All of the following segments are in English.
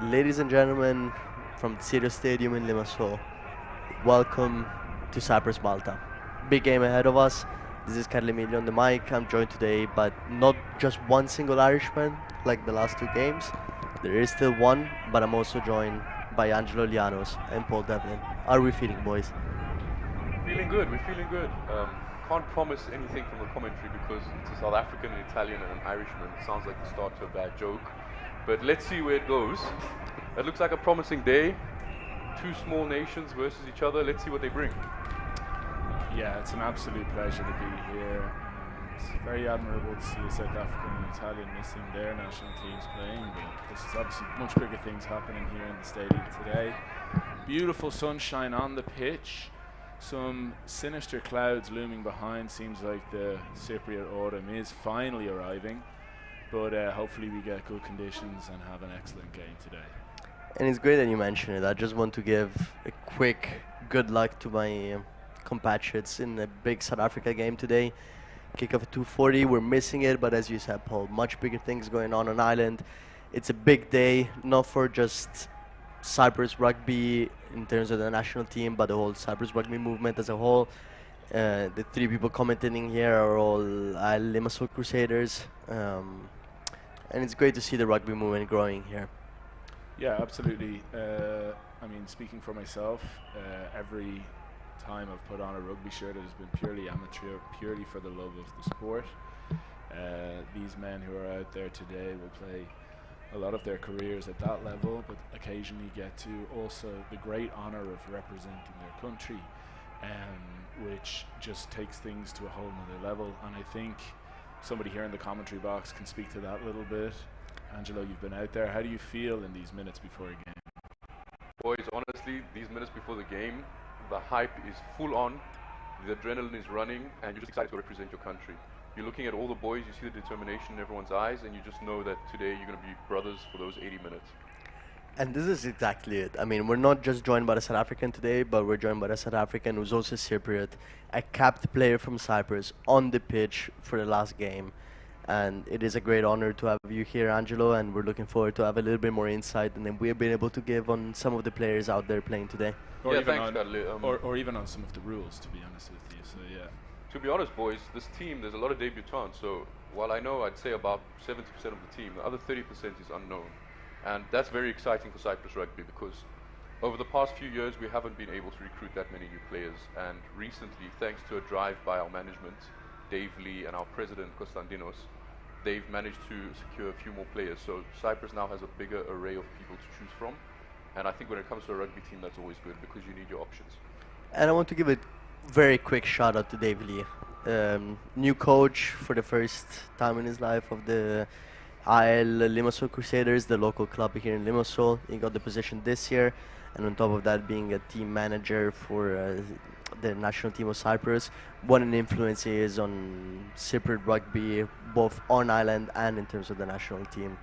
Ladies and gentlemen from Tsirio Stadium in Limassol, welcome to Cyprus, Malta. Big game ahead of us. This is Carlemilio on the mic. I'm joined today by not just one single Irishman like the last two games. There is still one, but I'm also joined by Angelo Lianos and Paul Devlin. How are we feeling, boys? Feeling good, we're feeling good. Can't promise anything from the commentary because it's a South African, an Italian, and an Irishman. It sounds like the start to a bad joke. But let's see where it goes. It looks like a promising day. Two small nations versus each other. Let's see what they bring. Yeah, it's an absolute pleasure to be here. It's very admirable to see a South African and Italian missing their national teams playing, but this is obviously much bigger things happening here in the stadium today. Beautiful sunshine on the pitch. Some sinister clouds looming behind. Seems like the Cypriot autumn is finally arriving, but hopefully we get good conditions and have an excellent game today. And it's great that you mentioned it. I just want to give a quick good luck to my compatriots in a big South Africa game today. Kickoff at 2:40. We're missing it, but as you said, Paul, much bigger things going on Ireland. It's a big day, not for just Cyprus rugby in terms of the national team, but the whole Cyprus rugby movement as a whole. The three people commentating here are all Limassol Crusaders, and it's great to see the rugby movement growing here. Yeah, absolutely. I mean, speaking for myself, every time I've put on a rugby shirt, it has been purely amateur, purely for the love of the sport. These men who are out there today will play a lot of their careers at that level, but occasionally get to also the great honor of representing their country, which just takes things to a whole nother level. And I think somebody here in the commentary box can speak to that a little bit. Angelo, you've been out there. How do you feel in these minutes before a game? Boys, honestly, these minutes before the game, the hype is full on, the adrenaline is running, and you're just excited to represent your country. You're looking at all the boys, you see the determination in everyone's eyes, and you just know that today you're going to be brothers for those 80 minutes. And this is exactly it. I mean, we're not just joined by the South African today, but we're joined by the South African who's also Cypriot, a capped player from Cyprus on the pitch for the last game. And it is a great honor to have you here, Angelo, and we're looking forward to have a little bit more insight than we've been able to give on some of the players out there playing today. Or, Yeah, even thanks, on, Carly. or even on some of the rules, to be honest with you. So yeah. To be honest, boys, this team, there's a lot of debutants. So while I know I'd say about 70% of the team, the other 30% is unknown. And that's very exciting for Cyprus rugby because over the past few years, we haven't been able to recruit that many new players. And recently, thanks to a drive by our management, Dave Lee, and our president, Konstantinos, they've managed to secure a few more players. So Cyprus now has a bigger array of people to choose from. And I think when it comes to a rugby team, that's always good because you need your options. And I want to give a very quick shout out to Dave Lee, new coach for the first time in his life of the IL Limassol Crusaders, the local club here in Limassol. He got the position this year, and on top of that, being a team manager for the national team of Cyprus. What an influence he is on Cypriot rugby, both on island and in terms of the national team.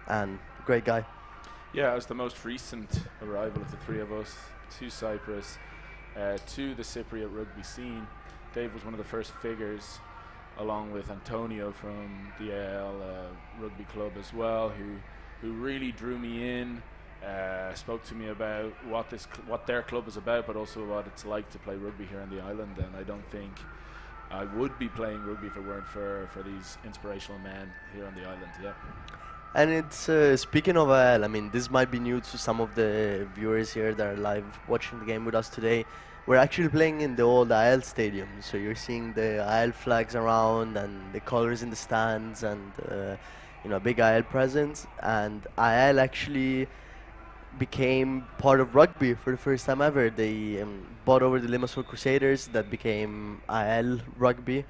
And great guy. Yeah, as the most recent arrival of the three of us to Cyprus, to the Cypriot rugby scene, Dave was one of the first figures, along with Antonio from the AL Rugby Club as well, who really drew me in, spoke to me about what their club is about, but also what it's like to play rugby here on the island. And I don't think I would be playing rugby if it weren't for these inspirational men here on the island. Yeah. And it's speaking of AL, I mean, this might be new to some of the viewers here that are live watching the game with us today. We're actually playing in the old AL stadium, so you're seeing the AL flags around and the colors in the stands and a big AL presence. And AL actually became part of rugby for the first time ever. They bought over the Limassol Crusaders, that became AL rugby.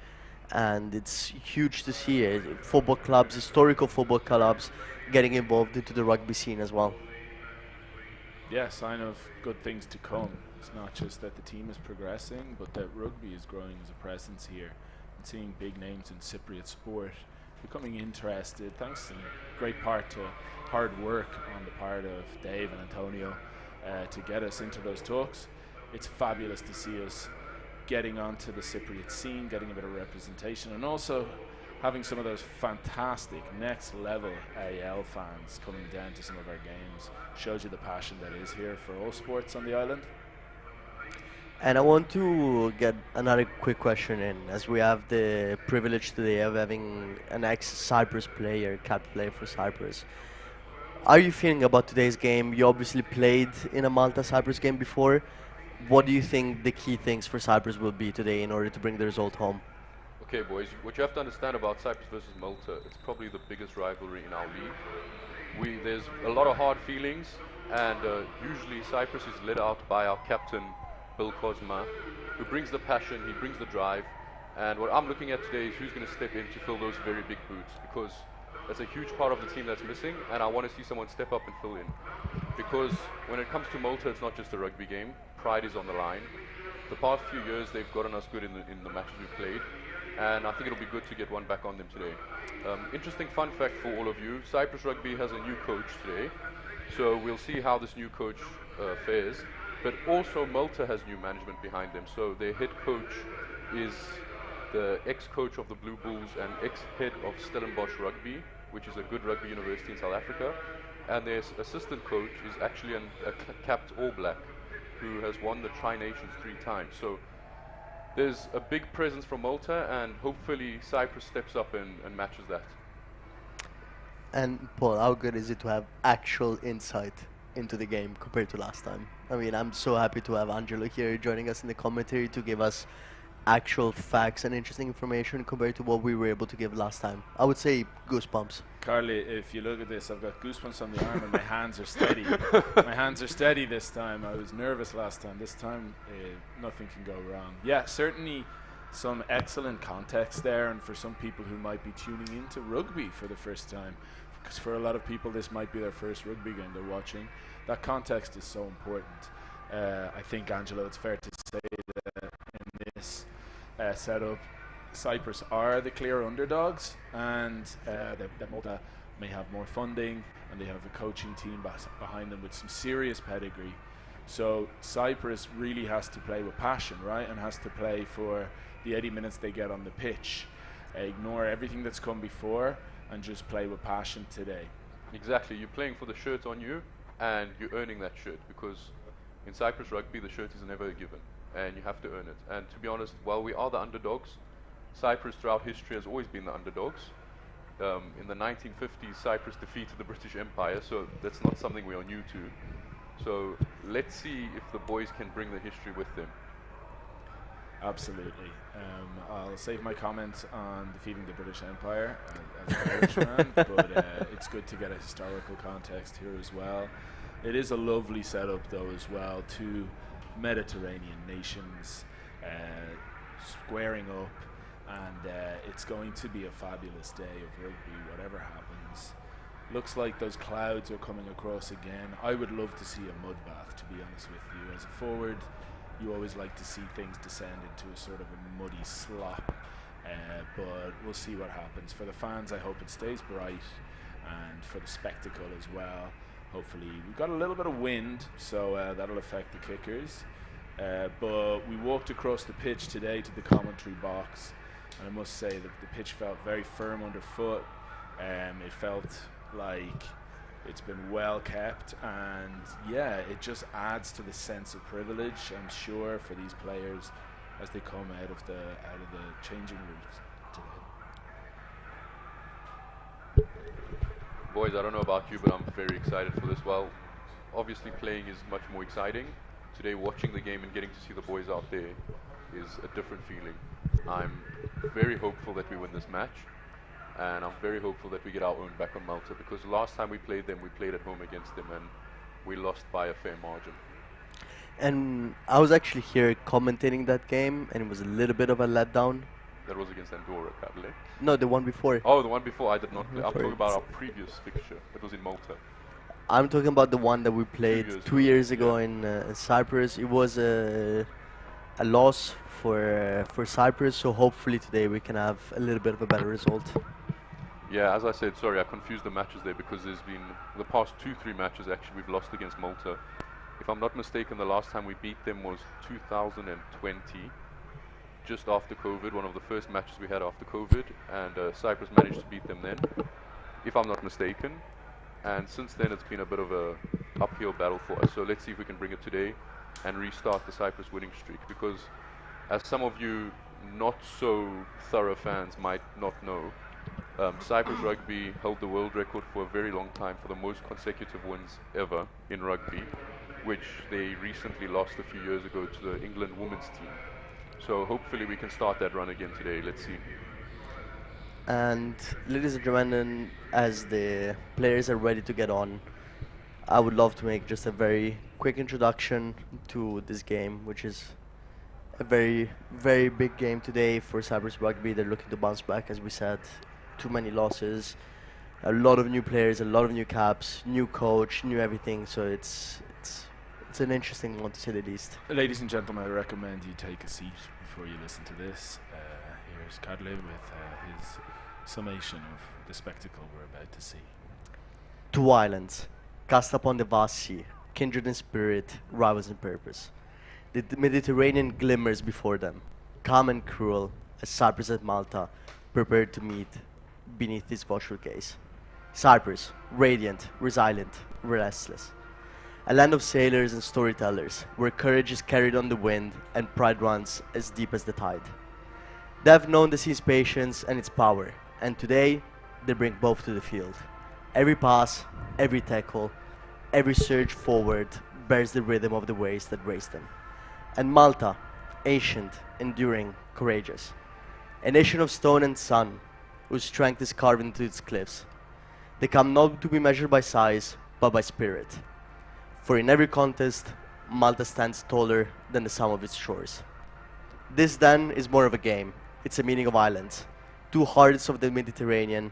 And it's huge to see football clubs, historical football clubs, getting involved into the rugby scene as well. Yeah, sign of good things to come. It's not just that the team is progressing, but that rugby is growing as a presence here and seeing big names in Cypriot sport becoming interested, thanks in great part to hard work on the part of Dave and Antonio to get us into those talks. It's fabulous to see us getting onto the Cypriot scene, getting a bit of representation, and also having some of those fantastic next level AL fans coming down to some of our games shows you the passion that is here for all sports on the island. And I want to get another quick question in, as we have the privilege today of having an ex-Cyprus player, captain player for Cyprus. How are you feeling about today's game? You obviously played in a Malta-Cyprus game before. What do you think the key things for Cyprus will be today in order to bring the result home? Okay, boys, what you have to understand about Cyprus versus Malta, it's probably the biggest rivalry in our league. There's a lot of hard feelings, and usually Cyprus is led out by our captain, Bill Cosma, who brings the passion, he brings the drive, and what I'm looking at today is who's going to step in to fill those very big boots, because that's a huge part of the team that's missing, and I want to see someone step up and fill in. Because when it comes to Malta, it's not just a rugby game, pride is on the line. The past few years, they've gotten us good in the matches we've played, and I think it'll be good to get one back on them today. Interesting fun fact for all of you, Cyprus Rugby has a new coach today, so we'll see how this new coach fares. But also Malta has new management behind them, so their head coach is the ex-coach of the Blue Bulls and ex-head of Stellenbosch Rugby, which is a good rugby university in South Africa, and their assistant coach is actually a capped All Black who has won the Tri-Nations 3 times. So there's a big presence from Malta, and hopefully Cyprus steps up and matches that. And Paul, how good is it to have actual insight into the game compared to last time? I mean, I'm so happy to have Angelo here joining us in the commentary to give us actual facts and interesting information compared to what we were able to give last time. I would say goosebumps. Carly, if you look at this, I've got goosebumps on the arm and my hands are steady. My hands are steady this time. I was nervous last time. This time, nothing can go wrong. Yeah, certainly some excellent context there, and for some people who might be tuning into rugby for the first time, because for a lot of people this might be their first rugby game they're watching, that context is so important. I think, Angelo, it's fair to say that in this setup, Cyprus are the clear underdogs, and that Malta may have more funding, and they have a coaching team behind them with some serious pedigree. So Cyprus really has to play with passion, right, and has to play for the 80 minutes they get on the pitch. Ignore everything that's come before and just play with passion today. Exactly, you're playing for the shirt on you, and you're earning that shirt, because in Cyprus Rugby the shirt is never given, and you have to earn it. And to be honest, while we are the underdogs, Cyprus throughout history has always been the underdogs. In the 1950s, Cyprus defeated the British Empire, so that's not something we are new to. So let's see if the boys can bring the history with them. Absolutely. I'll save my comments on defeating the British Empire as an Irishman, but it's good to get a historical context here as well. It is a lovely setup, though, as well. 2 Mediterranean nations squaring up, and it's going to be a fabulous day of rugby, whatever happens. Looks like those clouds are coming across again. I would love to see a mud bath, to be honest with you. As a forward, you always like to see things descend into a sort of a muddy slop, but we'll see what happens. For the fans, I hope it stays bright, and for the spectacle as well. Hopefully, we've got a little bit of wind, so that'll affect the kickers. But we walked across the pitch today to the commentary box, and I must say that the pitch felt very firm underfoot. It felt like it's been well kept, and yeah, it just adds to the sense of privilege, I'm sure, for these players as they come out of the changing rooms today. Boys, I don't know about you, but I'm very excited for this. Well, obviously playing is much more exciting. Today, watching the game and getting to see the boys out there is a different feeling. I'm very hopeful that we win this match, and I'm very hopeful that we get our own back on Malta, because last time we played them, we played at home against them, and we lost by a fair margin. And I was actually here commentating that game, and it was a little bit of a letdown. That was against Andorra, Cable. No, the one before. Oh, the one before I did not play. I'm Before talking about it's- our previous fixture. It was in Malta. I'm talking about the one that we played years 2 ago, years ago yeah. in Cyprus. It was a loss for Cyprus, so hopefully today we can have a little bit of a better result. Yeah, as I said, sorry, I confused the matches there, because there's been the past 2-3 matches actually we've lost against Malta. If I'm not mistaken, the last time we beat them was 2020, just after COVID, one of the first matches we had after COVID, and Cyprus managed to beat them then, if I'm not mistaken. And since then, it's been a bit of a uphill battle for us. So let's see if we can bring it today and restart the Cyprus winning streak. Because, as some of you not so thorough fans might not know, Cyprus Rugby held the world record for a very long time for the most consecutive wins ever in rugby, which they recently lost a few years ago to the England women's team. So hopefully we can start that run again today. Let's see. And ladies and gentlemen, as the players are ready to get on, I would love to make just a very quick introduction to this game, which is a very, very big game today for Cyprus Rugby. They're looking to bounce back, as we said. Too many losses, a lot of new players, a lot of new caps, new coach, new everything. So it's an interesting one to say the least. Ladies and gentlemen, I recommend you take a seat before you listen to this. Here's Kadle with his summation of the spectacle we're about to see. Two islands, cast upon the vast sea, kindred in spirit, rivals in purpose. The Mediterranean glimmers before them, calm and cruel, as Cyprus and Malta prepared to meet beneath this watchful gaze. Cyprus, radiant, resilient, restless. A land of sailors and storytellers, where courage is carried on the wind and pride runs as deep as the tide. They have known the sea's patience and its power, and today they bring both to the field. Every pass, every tackle, every surge forward bears the rhythm of the waves that raise them. And Malta, ancient, enduring, courageous. A nation of stone and sun, whose strength is carved into its cliffs. They come not to be measured by size, but by spirit. For in every contest, Malta stands taller than the sum of its shores. This then is more of a game. It's a meeting of islands. Two hearts of the Mediterranean,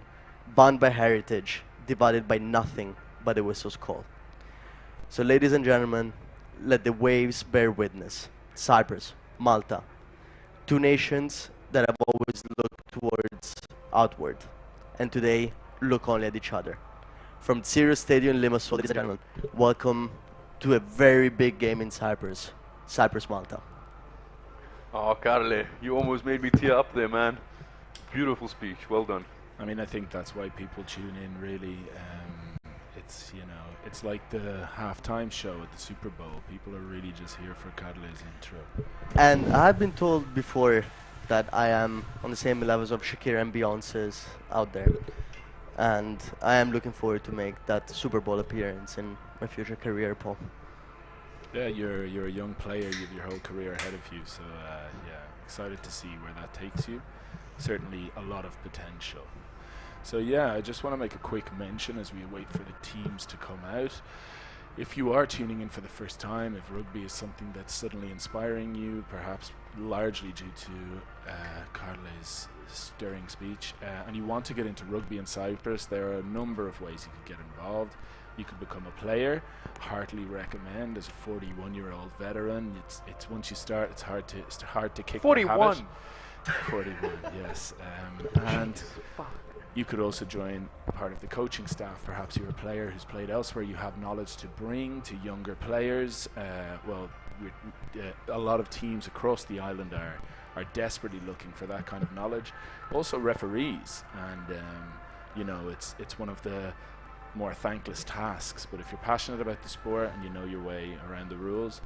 bound by heritage, divided by nothing but a whistle's call. So ladies and gentlemen, let the waves bear witness. Cyprus, Malta, two nations that have always looked towards outward, and today look only at each other. From Tsirio Stadium in Limassol, ladies and gentlemen, welcome to a very big game in Cyprus, Cyprus-Malta. Oh, Carle, you almost made me tear up there, man. Beautiful speech. Well done. I mean, I think that's why people tune in, really. It's, you know, it's like the halftime show at the Super Bowl. People are really just here for Kadle's intro. And I've been told before that I am on the same levels of Shakira and Beyonce's out there. And I am looking forward to make that Super Bowl appearance in my future career, Paul. Yeah, you're a young player. You have your whole career ahead of you. So, yeah, excited to see where that takes you. Certainly a lot of potential. So yeah, I just want to make a quick mention as we wait for the teams to come out. If you are tuning in for the first time, if rugby is something that's suddenly inspiring you, perhaps largely due to Carle's stirring speech, and you want to get into rugby in Cyprus, there are a number of ways you could get involved. You could become a player. Heartily recommend as a 41-year-old veteran. It's once you start, it's hard to kick 41. the habit. 41, yes. And you could also join part of the coaching staff. Perhaps you're a player who's played elsewhere. You have knowledge to bring to younger players. A lot of teams across the island are desperately looking for that kind of knowledge. Also referees, and you know, it's one of the more thankless tasks. But if you're passionate about the sport and you know your way around the rules,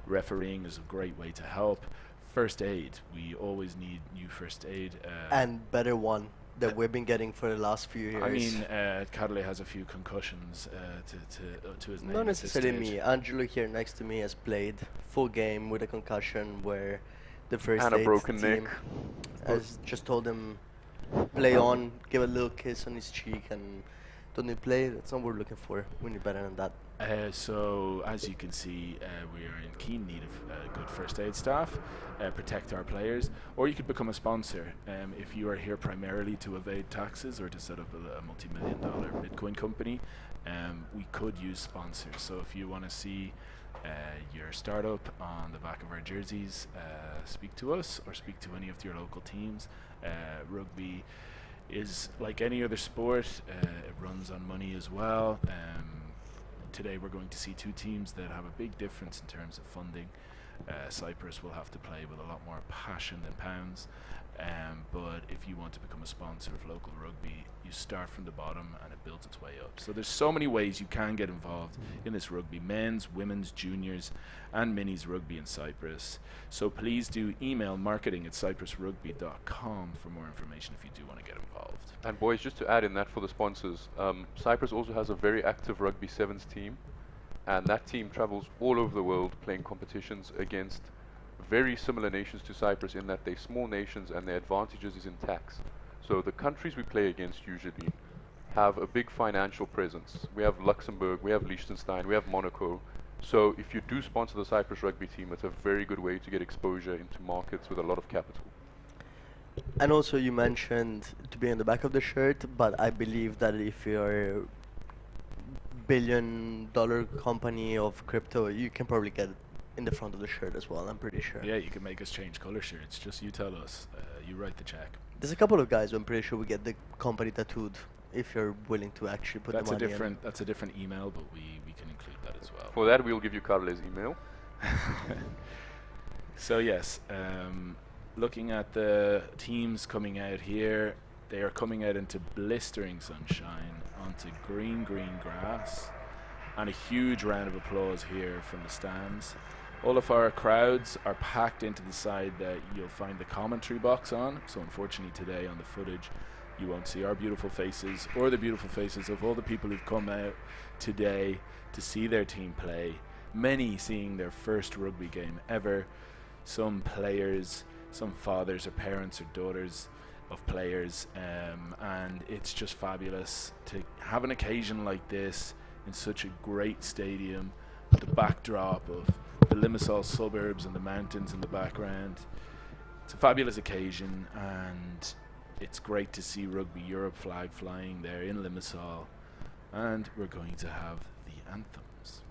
refereeing is a great way to help. First aid, we always need new first aid. And better one that we've been getting for the last few years. I mean, Kadle has a few concussions to his name. Not at this necessarily stage. me. Angelo here next to me has played full game with a concussion where the first And a aid broken team neck. has just told him play on, give a little kiss on his cheek, and don't need play. That's not what we're looking for. We need better than that. So, as you can see, we are in keen need of good first aid staff, protect our players, or you could become a sponsor. If you are here primarily to evade taxes or to set up a multi-million-dollar Bitcoin company, we could use sponsors. So if you want to see your startup on the back of our jerseys, speak to us or speak to any of your local teams. Rugby is like any other sport. It runs on money as well. Today we're going to see two teams that have a big difference in terms of funding. Cyprus will have to play with a lot more passion than pounds. But if you want to become a sponsor of local rugby, you start from the bottom and it builds its way up. So there's so many ways you can get involved in this rugby: men's, women's, juniors and minis rugby in Cyprus. So please do email marketing@cyprusrugby.com for more information if you do want to get involved. And boys, just to add in that for the sponsors, Cyprus also has a very active rugby sevens team, and that team travels all over the world playing competitions against very similar nations to Cyprus in that they're small nations and their advantages is in tax. So the countries we play against usually have a big financial presence. We have Luxembourg, we have Liechtenstein, we have Monaco. So if you do sponsor the Cyprus rugby team, it's a very good way to get exposure into markets with a lot of capital. And also you mentioned to be in the back of the shirt, but I believe that if you're a billion-dollar company of crypto, you can probably get in the front of the shirt as well, I'm pretty sure. Yeah, you can make us change color shirts. Just you tell us. You write the check. There's a couple of guys who I'm pretty sure we get the company tattooed if you're willing to actually put the money in. That's a different email, but we can include that as well. For that, we'll give you Carle's email. So yes, looking at the teams coming out here, they are coming out into blistering sunshine, onto green grass, and a huge round of applause here from the stands. All of our crowds are packed into the side that you'll find the commentary box on, so unfortunately today on the footage you won't see our beautiful faces or the beautiful faces of all the people who've come out today to see their team play, many seeing their first rugby game ever, some players, some fathers or parents or daughters of players, and it's just fabulous to have an occasion like this in such a great stadium with the backdrop of the Limassol suburbs and the mountains in the background. It's a fabulous occasion, and it's great to see Rugby Europe flag flying there in Limassol, and we're going to have the anthems.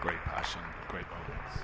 Great passion, great moments.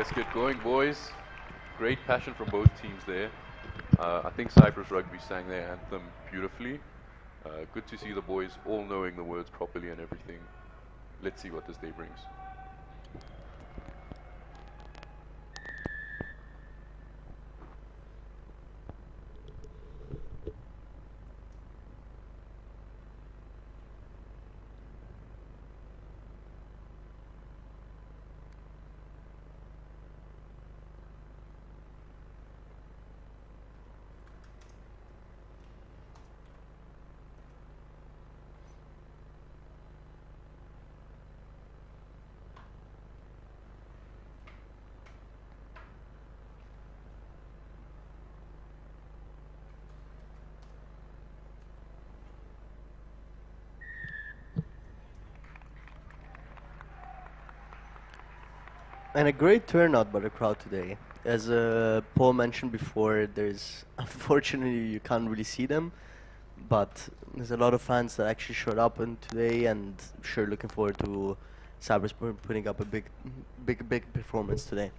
Let's get going, boys. Great passion from both teams there. I think Cyprus Rugby sang their anthem beautifully. Good to see the boys all knowing the words properly and everything. Let's see what this day brings. And a great turnout by the crowd today. As Paul mentioned before, there's unfortunately you can't really see them, but there's a lot of fans that actually showed up in today, and sure looking forward to Cyprus putting up a big performance today.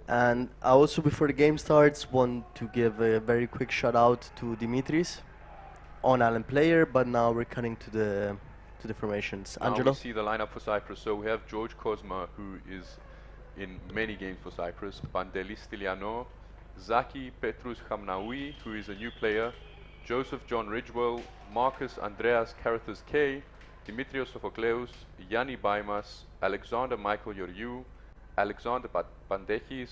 And I also, before the game starts, want to give a very quick shout out to Dimitris, on Allen player, but now we're cutting to the formations. Now Angelo? we see the lineup for Cyprus. So we have George Kozma, who is in many games for Cyprus, Pantelis Stylianou, Zaki Petrus Hamnaoui, who is a new player, Joseph John Ridgewell, Marcus Andreas Carathas K, Dimitrios Sophocleus, Yanni Baimas, Alexander Michael Yoriou, Alexander Pandechis,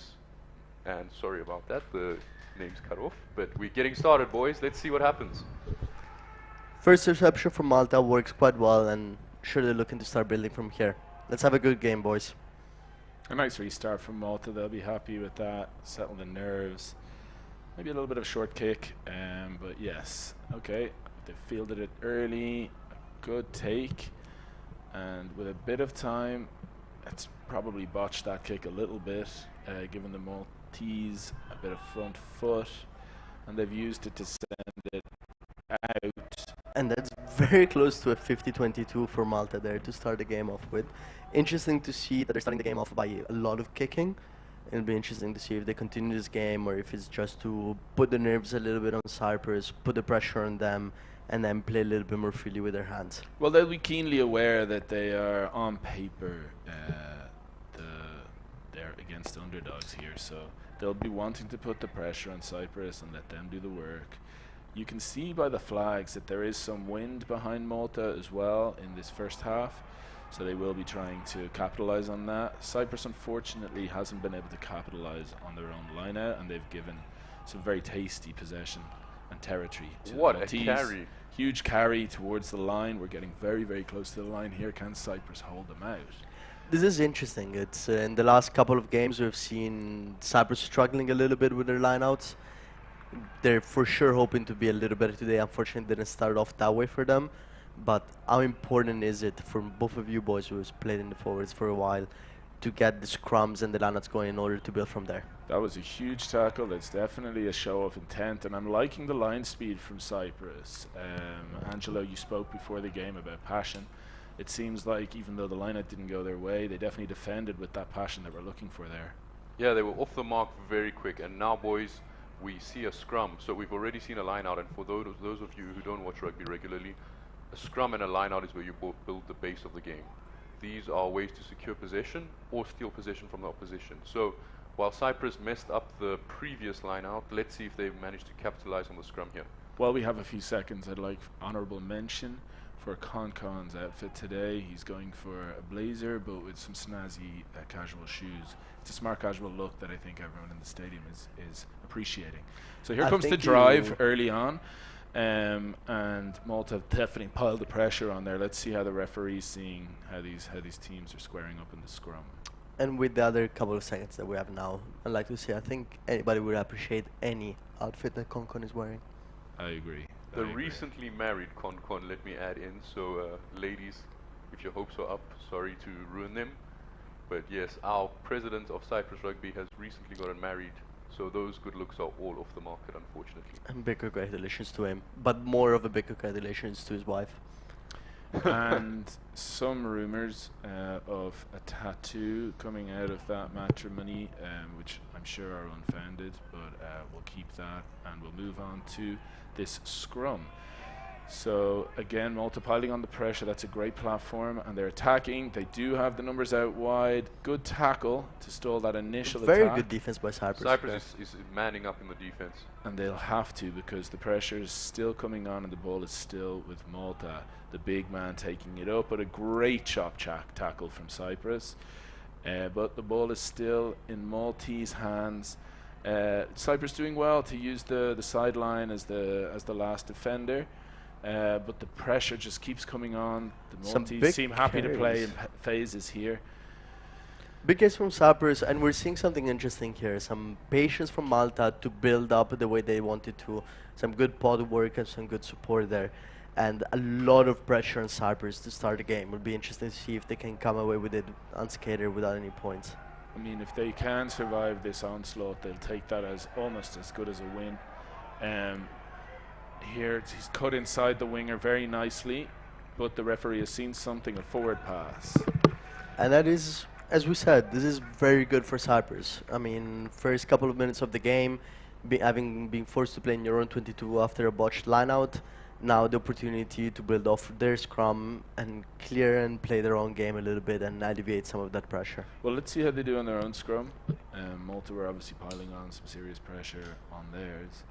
and sorry about that, the name's cut off, but we're getting started, boys. Let's see what happens. First reception from Malta works quite well, and sure they're looking to start building from here. Let's have a good game, boys. A nice restart from Malta. They'll be happy with that. Settle the nerves. Maybe a little bit of a short kick, but yes. Okay, they fielded it early. A good take. And with a bit of time, it's probably botched that kick a little bit, given the Maltese a bit of front foot. And they've used it to send it out. And that's very close to a 50-22 for Malta there to start the game off with. Interesting to see that they're starting the game off by a lot of kicking. It'll be interesting to see if they continue this game or if it's just to put the nerves a little bit on Cyprus, put the pressure on them, and then play a little bit more freely with their hands. Well, they'll be keenly aware that they are on paper they're against underdogs here, so they'll be wanting to put the pressure on Cyprus and let them do the work. You can see by the flags that there is some wind behind Malta as well in this first half, so they will be trying to capitalize on that. Cyprus unfortunately hasn't been able to capitalize on their own line out, and they've given some very tasty possession and territory to What the a Maltese. carry. Huge carry towards the line. We're getting very, very close to the line here. Can Cyprus hold them out? This is interesting. It's in the last couple of games we've seen Cyprus struggling a little bit with their lineouts. They're for sure hoping to be a little better today. Unfortunately, it didn't start off that way for them. But how important is it for both of you boys who have played in the forwards for a while to get the scrums and the lineouts going in order to build from there? That was a huge tackle. That's definitely a show of intent, and I'm liking the line speed from Cyprus. Angelo, you spoke before the game about passion. It seems like even though the lineout didn't go their way, they definitely defended with that passion that we're looking for there. Yeah, they were off the mark very quick, and now, boys, we see a scrum. So we've already seen a line out, and for those of you who don't watch rugby regularly, a scrum and a line out is where you build the base of the game. These are ways to secure possession or steal possession from the opposition. So while Cyprus messed up the previous line out, let's see if they've managed to capitalize on the scrum here. While we have a few seconds, I'd like honorable mention for Concon's outfit today. He's going for a blazer, but with some snazzy casual shoes. It's a smart casual look that I think everyone in the stadium is appreciating. So here comes the drive early on, and Malta have definitely piled the pressure on there. Let's see how the referee's seeing how these teams are squaring up in the scrum. And with the other couple of seconds that we have now, I'd like to say I think anybody would appreciate any outfit that Concon is wearing. I agree. The recently married Concon, let me add in. So ladies, if your hopes are up, sorry to ruin them. But yes, our president of Cyprus Rugby has recently gotten married. So those good looks are all off the market, unfortunately. And big congratulations to him. But more of a big congratulations to his wife. And some rumours of a tattoo coming out of that matrimony, which I'm sure are unfounded, but we'll keep that and we'll move on to this scrum. So again, multiplying on the pressure, that's a great platform, and they're attacking. They do have the numbers out wide. Good tackle to stall that initial attack. Very good defense by Cyprus. Cyprus is manning up in the defense. And they'll have to, because the pressure is still coming on and the ball is still with Malta. The big man taking it up, but a great chop tackle from Cyprus. But the ball is still in Maltese hands. Cyprus doing well to use the sideline as the last defender. But the pressure just keeps coming on. The Maltese seem happy to play in phases here. Big case from Cyprus, and we're seeing something interesting here. Some patience from Malta to build up the way they wanted to. Some good pod work and some good support there. And a lot of pressure on Cyprus to start the game. It'll be interesting to see if they can come away with it unscathed without any points. I mean, if they can survive this onslaught, they'll take that as almost as good as a win. Here, he's cut inside the winger very nicely, but the referee has seen something, a forward pass. And that is, as we said, this is very good for Cyprus. I mean, first couple of minutes of the game, having been forced to play in your own 22 after a botched lineout, now the opportunity to build off their scrum and clear and play their own game a little bit and alleviate some of that pressure. Well, let's see how they do on their own scrum. Malta were obviously piling on some serious pressure on theirs.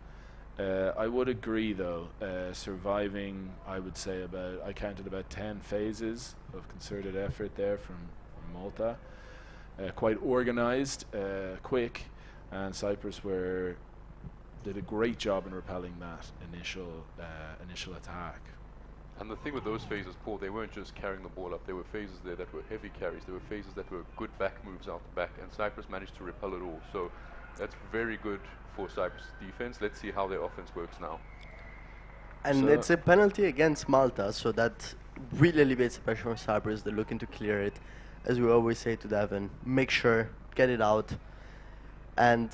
I would agree, though, surviving, I would say I counted about 10 phases of concerted effort there from Malta. Quite organised, quick, and Cyprus did a great job in repelling that initial attack. And the thing with those phases, Paul, they weren't just carrying the ball up. There were phases there that were heavy carries. There were phases that were good back moves out the back, and Cyprus managed to repel it all. So that's very good for Cyprus defense. Let's see how their offense works now. And So it's a penalty against Malta, so that really alleviates the pressure on Cyprus. They're looking to clear it. As we always say to Devon, make sure, get it out. And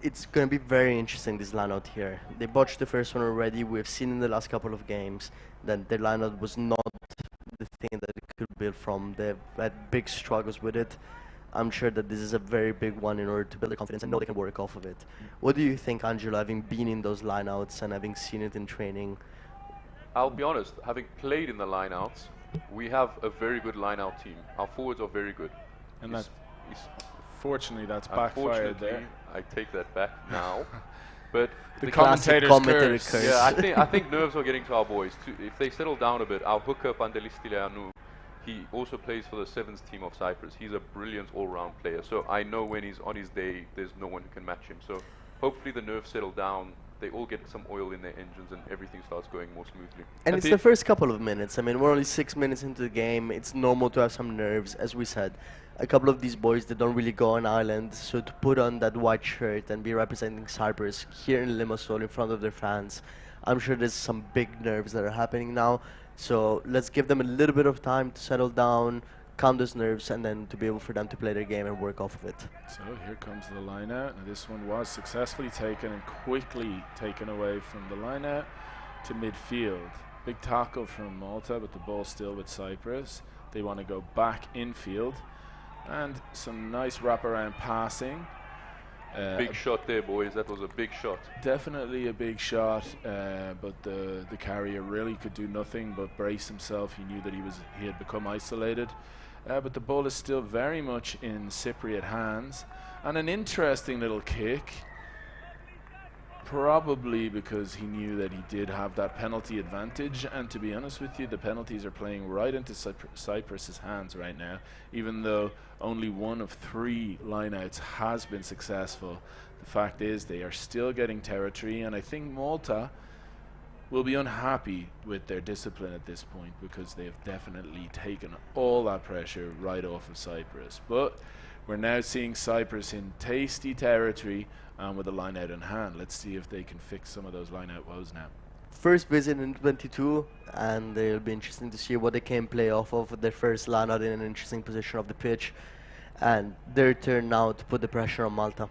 it's going to be very interesting, this lineout here. They botched the first one already. We've seen in the last couple of games that their lineout was not the thing that it could build from. They've had big struggles with it. I'm sure that this is a very big one in order to build their confidence and know they can work off of it. What do you think, Angelo, having been in those lineouts and having seen it in training? I'll be honest, having played in the lineouts, we have a very good lineout team. Our forwards are very good. And fortunately, that's backfired there. I take that back now. But The classic commentator's commentator curse. curse. yeah, I think nerves are getting to our boys. If they settle down a bit, our hooker Pantelis Stylianou, he also plays for the sevens team of Cyprus. He's a brilliant all-round player. So I know when he's on his day, there's no one who can match him. So hopefully the nerves settle down. They all get some oil in their engines and everything starts going more smoothly. And it's the first couple of minutes. I mean, we're only 6 minutes into the game. It's normal to have some nerves, as we said. A couple of these boys, they don't really go on Ireland, so to put on that white shirt and be representing Cyprus here in Limassol in front of their fans, I'm sure there's some big nerves that are happening now. So let's give them a little bit of time to settle down, calm those nerves, and then to be able for them to play their game and work off of it. So here comes the line out. Now this one was successfully taken and quickly taken away from the line out to midfield. Big tackle from Malta, but the ball still with Cyprus. They want to go back infield. And some nice wraparound passing. Big shot there, boys. That was a big shot. Definitely a big shot, but the carrier really could do nothing but brace himself. He knew that he had become isolated. But the ball is still very much in Cypriot hands. And an interesting little kick. Probably because he knew that he did have that penalty advantage, and to be honest with you, the penalties are playing right into Cyprus's hands right now. Even though only 1 of 3 lineouts has been successful, the fact is they are still getting territory, and I think Malta will be unhappy with their discipline at this point because they have definitely taken all that pressure right off of Cyprus. But we're now seeing Cyprus in tasty territory and with a line out in hand. Let's see if they can fix some of those line out woes now. First visit in 22, and it'll be interesting to see what they can play off of. Their first line out in an interesting position of the pitch, and their turn now to put the pressure on Malta.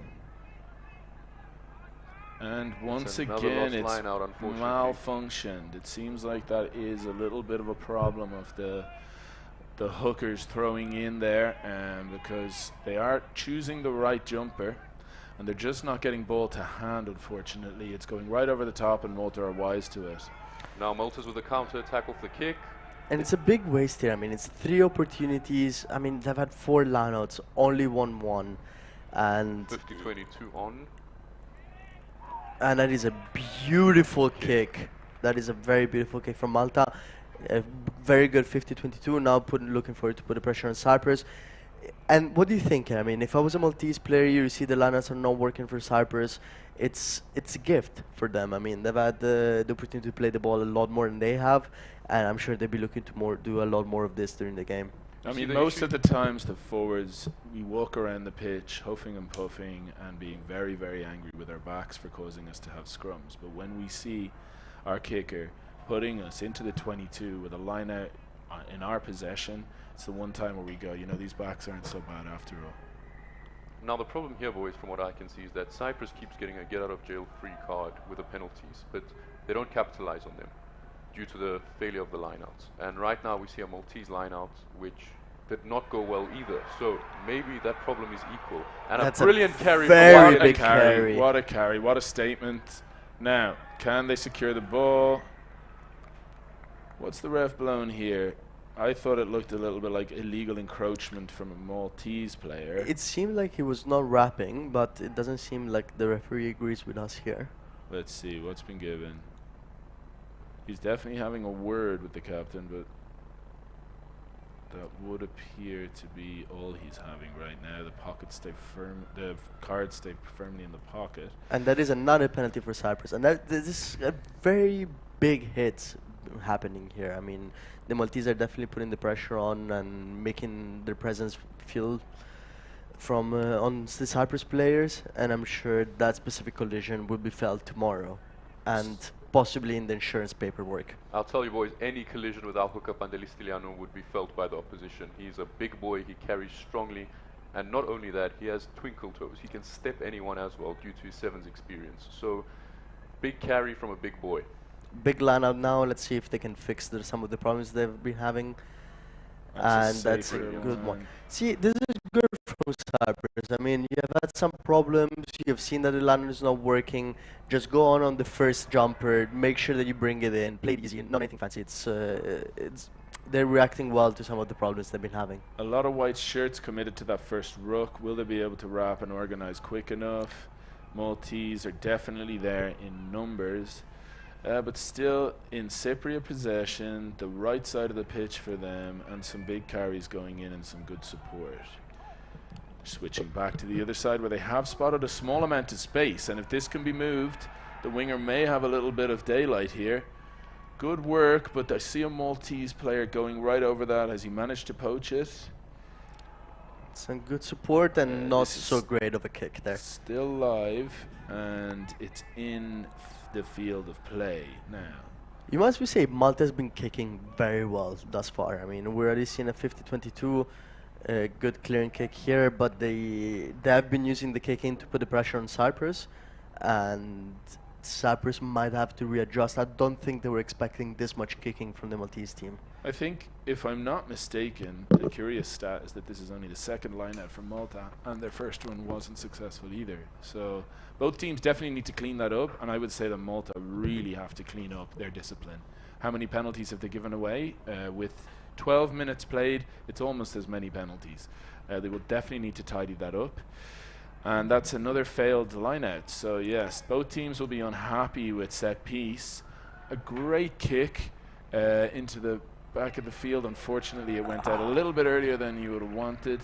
And once another again, lost it's line out, unfortunately. malfunctioned. It seems like that is a little bit of a problem of the hookers throwing in there, because they are choosing the right jumper, and they're just not getting ball to hand, unfortunately. It's going right over the top, and Malta are wise to it. Now Malta's with a counter attack off the kick. And it's a big waste here. I mean, it's 3 opportunities. I mean, they've had 4 lineouts, only won 1. And 50-22 on. And that is a beautiful kick. That is a very beautiful kick from Malta. A very good 50-22. Now looking for it to put the pressure on Cyprus. And what do you think? I mean, if I was a Maltese player, you see the lineouts are not working for Cyprus. It's a gift for them. I mean, they've had the opportunity to play the ball a lot more than they have, and I'm sure they'll be looking to do a lot more of this during the game. I mean, most of the times the forwards, we walk around the pitch huffing and puffing and being very, very angry with our backs for causing us to have scrums. But when we see our kicker putting us into the 22 with a line out in our possession, it's the one time where we go, you know, these backs aren't so bad after all. Now the problem here, boys, from what I can see, is that Cyprus keeps getting a get-out-of-jail-free card with the penalties, but they don't capitalize on them due to the failure of the lineouts. And right now we see a Maltese lineout which did not go well either. So maybe that problem is equal. And that's a brilliant carry very from big carry. What a carry, what a statement. Now, can they secure the ball? What's the ref blown here? I thought it looked a little bit like illegal encroachment from a Maltese player. It seemed like he was not rapping, but it doesn't seem like the referee agrees with us here. Let's see what's been given. He's definitely having a word with the captain, but that would appear to be all he's having right now. The pockets stay firm, the cards stay firmly in the pocket. And that is another penalty for Cyprus. And this is a very big hit happening here. I mean, the Maltese are definitely putting the pressure on and making their presence feel from on the Cyprus players, and I'm sure that specific collision will be felt tomorrow and possibly in the insurance paperwork. I'll tell you, boys, any collision with Alhuka Pandelistiliano would be felt by the opposition. He's a big boy, he carries strongly, and not only that, he has twinkle toes. He can step anyone as well due to his sevens experience. So, big carry from a big boy. Big line out now. Let's see if they can fix some of the problems they've been having. That's a good one. See, this is good from Cyprus. I mean, you have had some problems. You have seen that the line is not working. Just go on the first jumper. Make sure that you bring it in. Play it easy. Not anything fancy. They're reacting well to some of the problems they've been having. A lot of white shirts committed to that first ruck. Will they be able to wrap and organize quick enough? Maltese are definitely there in numbers. But still in Cypriot possession, the right side of the pitch for them, and some big carries going in and some good support. Switching back to the other side where they have spotted a small amount of space, and if this can be moved, the winger may have a little bit of daylight here. Good work, but I see a Maltese player going right over that. Has he managed to poach it? Some good support and not so great of a kick there. Still live, and it's in the field of play now. You must say Malta has been kicking very well thus far. I mean, we're already seeing a 50-22, good clearing kick here, but they have been using the kicking to put the pressure on Cyprus, and Cyprus might have to readjust. I don't think they were expecting this much kicking from the Maltese team. I think, if I'm not mistaken, the curious stat is that this is only the second line-out from Malta, and their first one wasn't successful either. So both teams definitely need to clean that up, and I would say that Malta really have to clean up their discipline. How many penalties have they given away? With 12 minutes played, it's almost as many penalties. They will definitely need to tidy that up. And that's another failed line-out. So yes, both teams will be unhappy with set piece. A great kick into the back of the field. Unfortunately, it went out a little bit earlier than you would have wanted,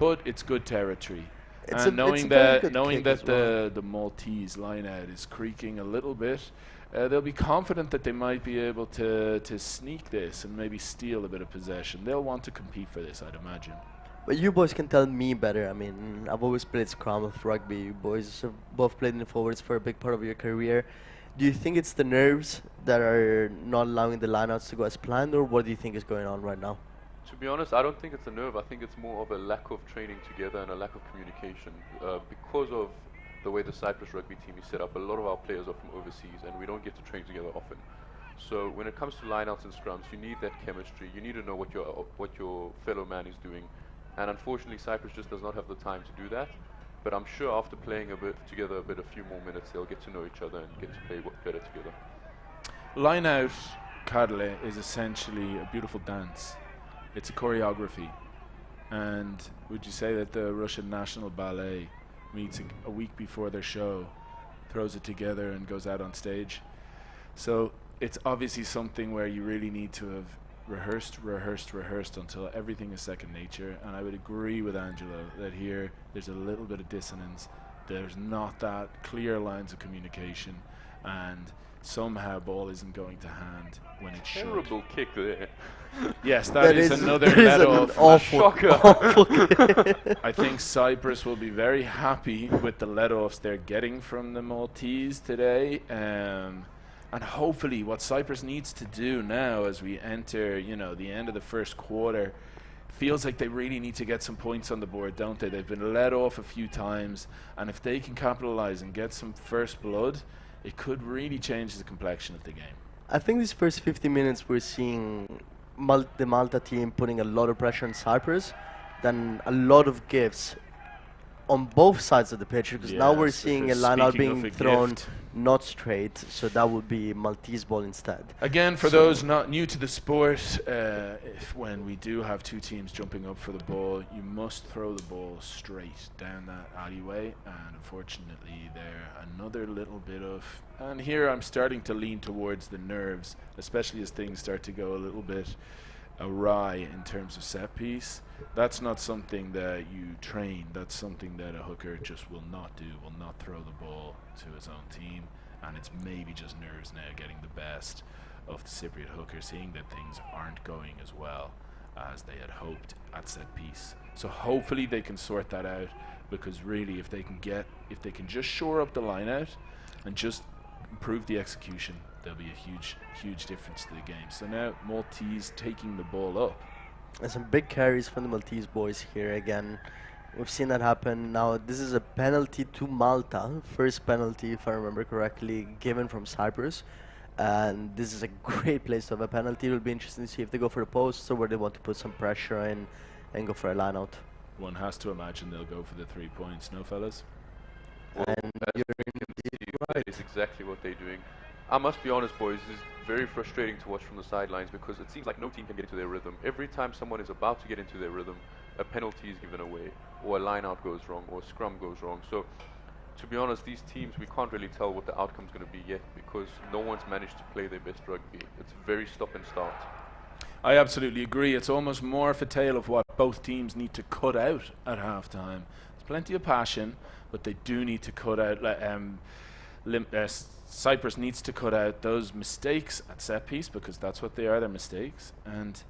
but it's good territory. And knowing that the Maltese line-out is creaking a little bit, they'll be confident that they might be able to sneak this and maybe steal a bit of possession. They'll want to compete for this, I'd imagine. But you boys can tell me better. I mean, I've always played scrum of rugby. You boys have both played in the forwards for a big part of your career. Do you think it's the nerves that are not allowing the lineouts to go as planned, or what do you think is going on right now? To be honest, I don't think it's a nerve. I think it's more of a lack of training together and a lack of communication. Because of the way the Cyprus rugby team is set up, a lot of our players are from overseas and we don't get to train together often. So when it comes to lineouts and scrums, you need that chemistry. You need to know what your fellow man is doing. And unfortunately, Cyprus just does not have the time to do that. But I'm sure after playing a bit together, a few more minutes, they'll get to know each other and get to play better together. Line out, Kadle, is essentially a beautiful dance. It's a choreography. And would you say that the Russian National Ballet meets a week before their show, throws it together and goes out on stage? So it's obviously something where you really need to have rehearsed until everything is second nature. And I would agree with Angelo that here there's a little bit of dissonance. There's not that clear lines of communication, and somehow ball isn't going to hand when it should. Terrible kick there. Yes, that is another that is let an off. awful, awful kick. I think Cyprus will be very happy with the let-offs they're getting from the Maltese today. And hopefully what Cyprus needs to do now as we enter, the end of the first quarter, feels like they really need to get some points on the board, don't they? They've been let off a few times, and if they can capitalize and get some first blood, it could really change the complexion of the game. I think these first 50 minutes we're seeing the Malta team putting a lot of pressure on Cyprus, then a lot of gifts on both sides of the pitch, because now we're seeing a line out being thrown not straight, so that would be Maltese ball instead. Again, for those not new to the sport, when we do have two teams jumping up for the ball, you must throw the ball straight down that alleyway, and unfortunately there another little bit of, and here I'm starting to lean towards the nerves, especially as things start to go a little bit awry in terms of set piece. That's not something that you train. That's something that a hooker just will not do, will not throw the ball to his own team, and it's maybe just nerves now getting the best of the Cypriot hooker, seeing that things aren't going as well as they had hoped at set piece. So hopefully they can sort that out, because really if they can just shore up the line out and just improve the execution, there'll be a huge difference to the game. So now Maltese taking the ball up. And some big carries from the Maltese boys here again. We've seen that happen. Now this is a penalty to Malta. First penalty, if I remember correctly, given from Cyprus. And this is a great place to have a penalty. It will be interesting to see if they go for the posts or where they want to put some pressure in and go for a line out. One has to imagine they'll go for the 3 points, no fellas? Well, And you're that is exactly what they're doing. I must be honest, boys, this is very frustrating to watch from the sidelines, because it seems like no team can get into their rhythm. Every time someone is about to get into their rhythm, a penalty is given away, or a line-out goes wrong, or a scrum goes wrong. So, to be honest, these teams, we can't really tell what the outcome's going to be yet, because no one's managed to play their best rugby. It's very stop and start. I absolutely agree. It's almost more of a tale of what both teams need to cut out at halftime. There's plenty of passion, but they do need to cut out. Cyprus needs to cut out those mistakes at set piece, because that's what they are, they're mistakes, and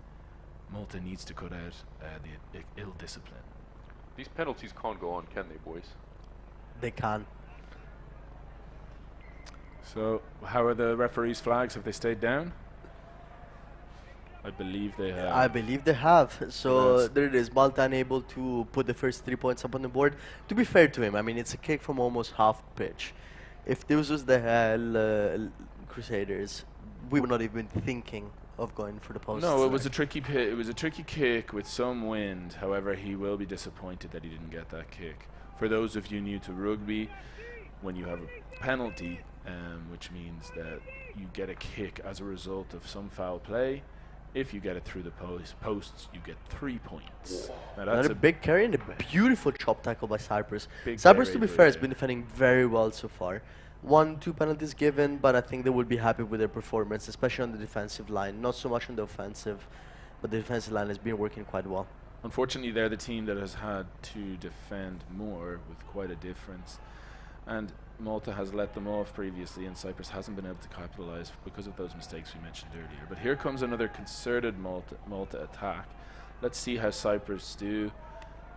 Malta needs to cut out the ill discipline. These penalties can't go on, can they, boys? they can. So how are the referees' flags? Have they stayed down? I believe they have. I believe they have. So Yes. there it is. Malta unable to put the first 3 points up on the board. To be fair to him, I mean, it's a kick from almost half pitch. If this was the Crusaders, we were not even thinking of going for the post. No, it was a tricky it was a tricky kick with some wind. However, he will be disappointed that he didn't get that kick. For those of you new to rugby, when you have a penalty, which means that you get a kick as a result of some foul play, if you get it through the posts, you get 3 points. Now that's Another big carry and a beautiful chop tackle by Cyprus. Big Cyprus, to carry, be fair, has yeah. been defending very well so far. 1-2 penalties given, but I think they will be happy with their performance, especially on the defensive line. Not so much on the offensive, but the defensive line has been working quite well. Unfortunately, they're the team that has had to defend more with quite a difference. And Malta has let them off previously, and Cyprus hasn't been able to capitalise because of those mistakes we mentioned earlier. But here comes another concerted Malta attack. Let's see how Cyprus do,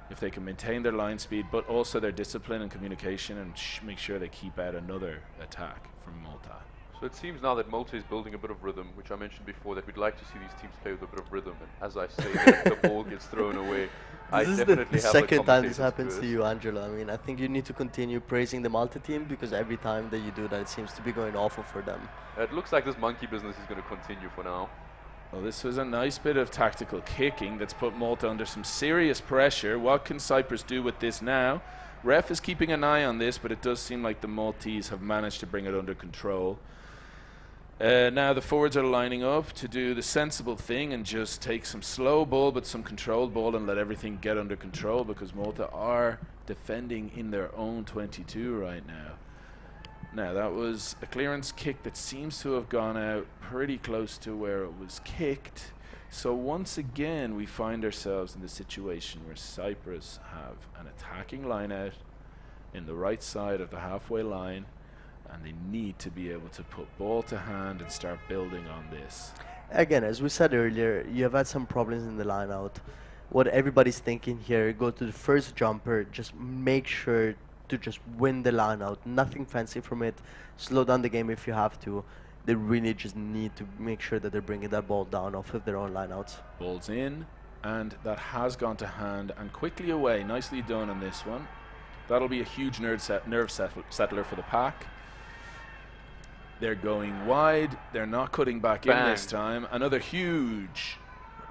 if they can maintain their line speed, but also their discipline and communication, and make sure they keep out another attack from Malta. So it seems now that Malta is building a bit of rhythm, which I mentioned before, that we'd like to see these teams play with a bit of rhythm. And as I say, that the ball gets thrown away. I This is definitely the have second time this commentators happens to curse. you, Angelo. I mean, I think you need to continue praising the Malta team because every time that you do that, it seems to be going awful for them. It looks like this monkey business is going to continue for now. Well, this was a nice bit of tactical kicking that's put Malta under some serious pressure. What can Cyprus do with this now? Ref is keeping an eye on this, but it does seem like the Maltese have managed to bring it under control. Now the forwards are lining up to do the sensible thing and just take some slow ball but some controlled ball and let everything get under control, because Malta are defending in their own 22 right now. Now that was a clearance kick that seems to have gone out pretty close to where it was kicked. So once again we find ourselves in the situation where Cyprus have an attacking line out in the right side of the halfway line, and they need to be able to put ball to hand and start building on this. Again, as we said earlier, you have had some problems in the line out. What everybody's thinking here, go to the first jumper, just make sure to just win the line out. Nothing fancy from it. Slow down the game if you have to. They really just need to make sure that they're bringing that ball down off of their own line outs. Ball's in, and that has gone to hand and quickly away. Nicely done on this one. That'll be a huge nerve settler for the pack. They're going wide. They're not cutting back in this time. Another huge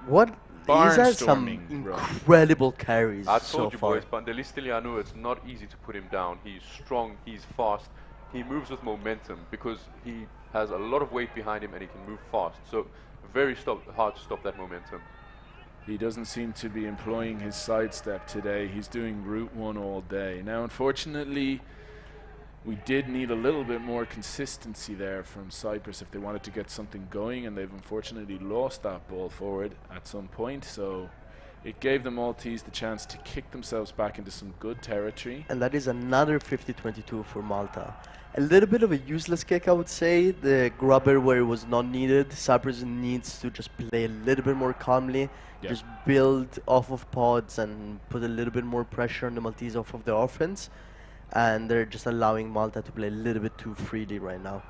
What? He's had some barnstorming run. incredible carries I so told you far. boys, Pandelistilianu, it's not easy to put him down. He's strong, he's fast, he moves with momentum because he has a lot of weight behind him and he can move fast. So very hard to stop that momentum. He doesn't seem to be employing his sidestep today. He's doing route one all day. Now, unfortunately, we did need a little bit more consistency there from Cyprus if they wanted to get something going, and they've unfortunately lost that ball forward at some point. So it gave the Maltese the chance to kick themselves back into some good territory. And that is another 50-22 for Malta. A little bit of a useless kick, I would say. The grubber where it was not needed. Cyprus needs to just play a little bit more calmly. Yeah. Just build off of pods and put a little bit more pressure on the Maltese off of the offense. And they're just allowing Malta to play a little bit too freely right now.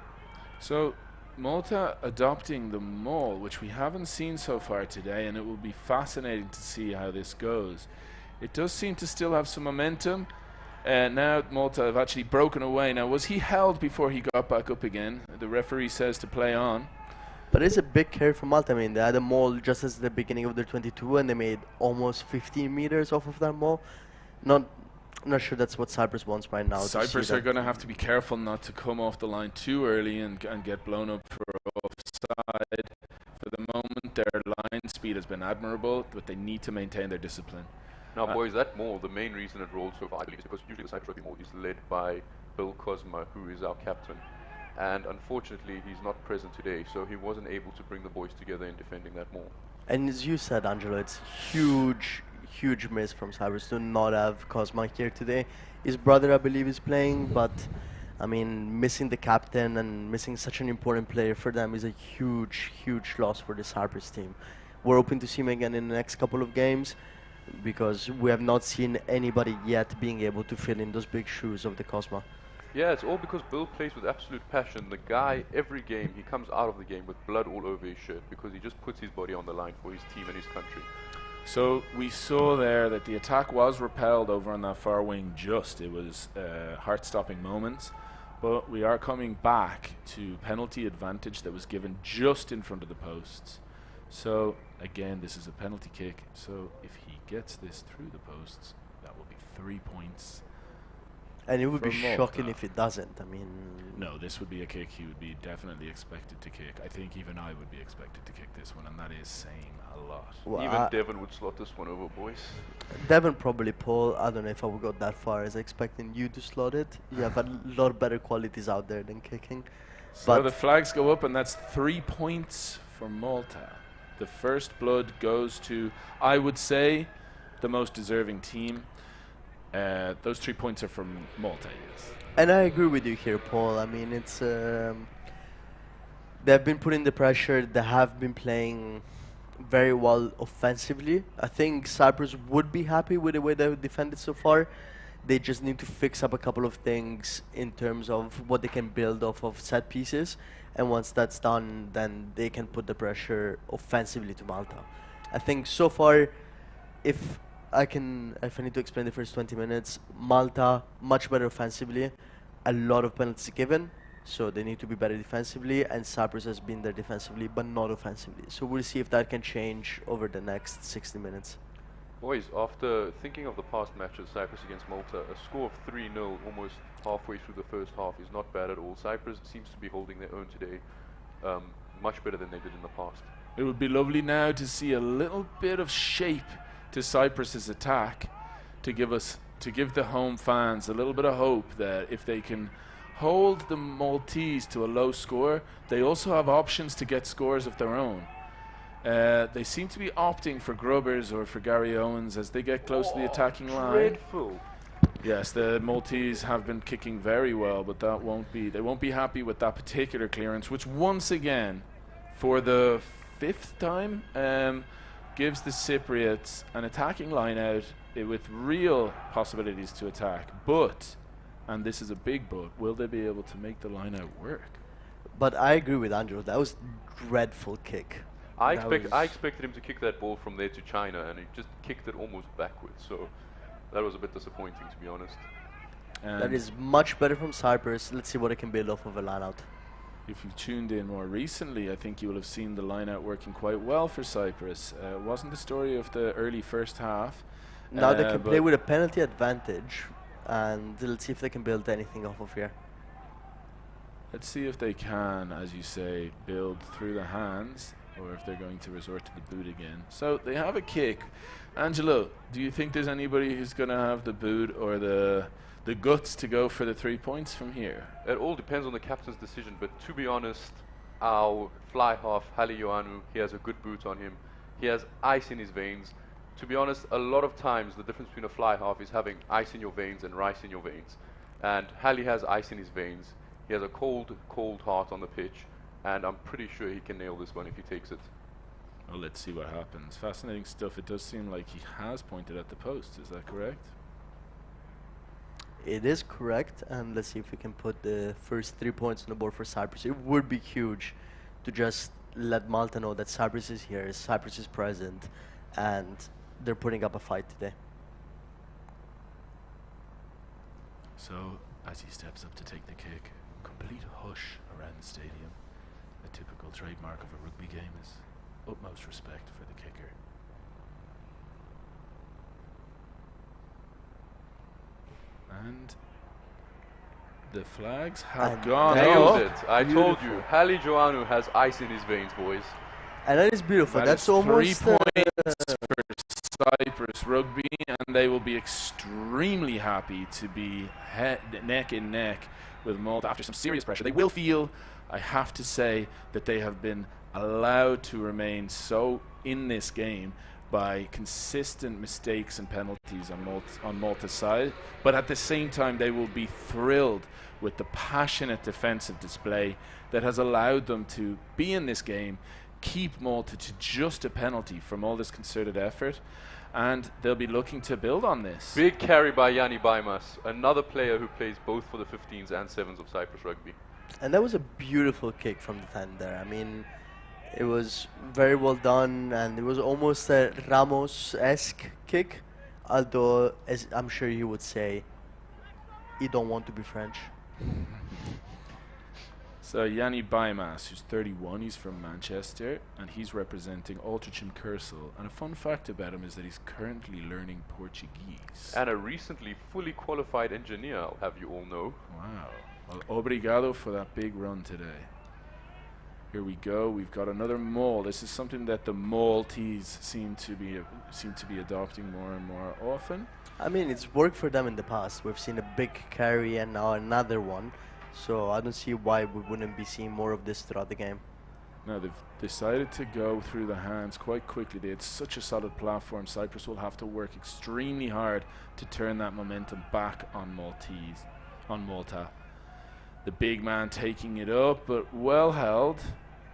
So Malta adopting the maul, which we haven't seen so far today, and it will be fascinating to see how this goes. It does seem to still have some momentum. Now Malta have actually broken away. Now, was he held before he got back up again? The referee says to play on. But it's a big carry for Malta. I mean, they had a maul just as the beginning of their 22, and they made almost 15 meters off of that maul. Not sure that's what Cyprus wants right now. Cyprus are going to have to be careful not to come off the line too early and get blown up for offside. For the moment, their line speed has been admirable, but they need to maintain their discipline. Now, boys, that maul, the main reason it rolled so far, I believe, is because usually the Cyprus rugby maul is led by Bill Cosma, who is our captain. And unfortunately, he's not present today, so he wasn't able to bring the boys together in defending that maul. And as you said, Angelo, it's huge miss from Cyprus to not have Cosma here today. His brother, I believe, is playing, but I mean, missing the captain and missing such an important player for them is a huge loss for the Cyprus team. We're hoping to see him again in the next couple of games, because we have not seen anybody yet being able to fill in those big shoes of the Cosma. Yeah, it's all because Bill plays with absolute passion. The guy, every game, he comes out of the game with blood all over his shirt because he just puts his body on the line for his team and his country. So we saw there that the attack was repelled over on that far wing just. It was heart-stopping moments. But we are coming back to penalty advantage that was given just in front of the posts. So again, this is a penalty kick. So if he gets this through the posts, that will be 3 points. And it would be For Malta. shocking if it doesn't. I mean, No, this would be a kick he would be definitely expected to kick. I think even I would be expected to kick this one, and that is saying a lot. well, Even Devon would slot this one over, boys. Devon probably, Paul. I don't know if I would go that far as expecting you to slot it. You have a lot better qualities out there than kicking. So But the flags go up, and that's 3 points for Malta. The first blood goes to, I would say, the most deserving team. Those 3 points are from Malta, yes. And I agree with you here, Paul. I mean, it's they've been putting the pressure. They have been playing very well offensively. I think Cyprus would be happy with the way they've defended so far. They just need to fix up a couple of things in terms of what they can build off of set pieces. And once that's done, then they can put the pressure offensively to Malta. I think so far, if if I need to explain the first 20 minutes, Malta much better offensively, a lot of penalties given, so they need to be better defensively, and Cyprus has been there defensively, but not offensively. So we'll see if that can change over the next 60 minutes. Boys, after thinking of the past matches, Cyprus against Malta, a score of 3-0 almost halfway through the first half is not bad at all. Cyprus seems to be holding their own today, much better than they did in the past. It would be lovely now to see a little bit of shape to Cyprus's attack, to give the home fans a little bit of hope that if they can hold the Maltese to a low score, they also have options to get scores of their own. They seem to be opting for Grubbers or for Gary Owens as they get close to the attacking line. Dreadful. Yes, the Maltese have been kicking very well, but they won't be happy with that particular clearance, which once again, for the 5th time, gives the Cypriots an attacking line out with real possibilities to attack. But, and this is a big but, will they be able to make the line out work? But I agree with Andrew, that was dreadful kick. I expected him to kick that ball from there to China, and he just kicked it almost backwards. So that was a bit disappointing, to be honest. That is much better from Cyprus. Let's see what it can build off of a line out. If you've tuned in more recently, I think you will have seen the line out working quite well for Cyprus. It wasn't the story of the early first half. Now they can play with a penalty advantage, and let's see if they can build anything off of here. Let's see if they can, as you say, build through the hands, or if they're going to resort to the boot again. So they have a kick. Angelo, do you think there's anybody who's going to have the boot or the guts to go for the 3 points from here? It all depends on the captain's decision, but to be honest, our fly half, Hali Ioannou, he has a good boot on him. He has ice in his veins. To be honest, a lot of times the difference between a fly half is having ice in your veins and rice in your veins. And Hali has ice in his veins. He has a cold, cold heart on the pitch, and I'm pretty sure he can nail this one if he takes it. Well, let's see what happens. Fascinating stuff. It does seem like he has pointed at the post. Is that correct? It is correct, and let's see if we can put the first 3 points on the board for Cyprus. It would be huge to just let Malta know that Cyprus is here, Cyprus is present, and they're putting up a fight today. So, as he steps up to take the kick, complete hush around the stadium. A typical trademark of a rugby game is utmost respect for the kicker. And the flags have gone Nailed up. it. I told you. Hali Ioannou has ice in his veins, boys. And that is beautiful. That That's is almost 3 points for Cyprus Rugby, and they will be extremely happy to be neck in neck with Malta after some serious pressure. They will feel, I have to say, that they have been allowed to remain so in this game by consistent mistakes and penalties on Malta's side, but at the same time they will be thrilled with the passionate defensive display that has allowed them to be in this game, keep Malta to just a penalty from all this concerted effort, and they'll be looking to build on this. Big carry by Yanni Baimas, another player who plays both for the 15s and 7s of Cyprus Rugby. And that was a beautiful kick from the 10 there. I mean, it was very well done, and it was almost a Ramos-esque kick, although, as I'm sure you would say, you don't want to be French. So Yanni Baimas, who's 31, he's from Manchester, and he's representing Altrincham Kersal. And a fun fact about him is that he's currently learning Portuguese. And a recently fully qualified engineer, I'll have you all know. Wow. Well, obrigado for that big run today. Here we go. We've got another maul. This is something that the Maltese seem to be adopting more and more often. I mean, it's worked for them in the past. We've seen a big carry and now another one. So I don't see why we wouldn't be seeing more of this throughout the game. Now they've decided to go through the hands quite quickly. They had such a solid platform. Cyprus will have to work extremely hard to turn that momentum back on Malta. The big man taking it up, but well held.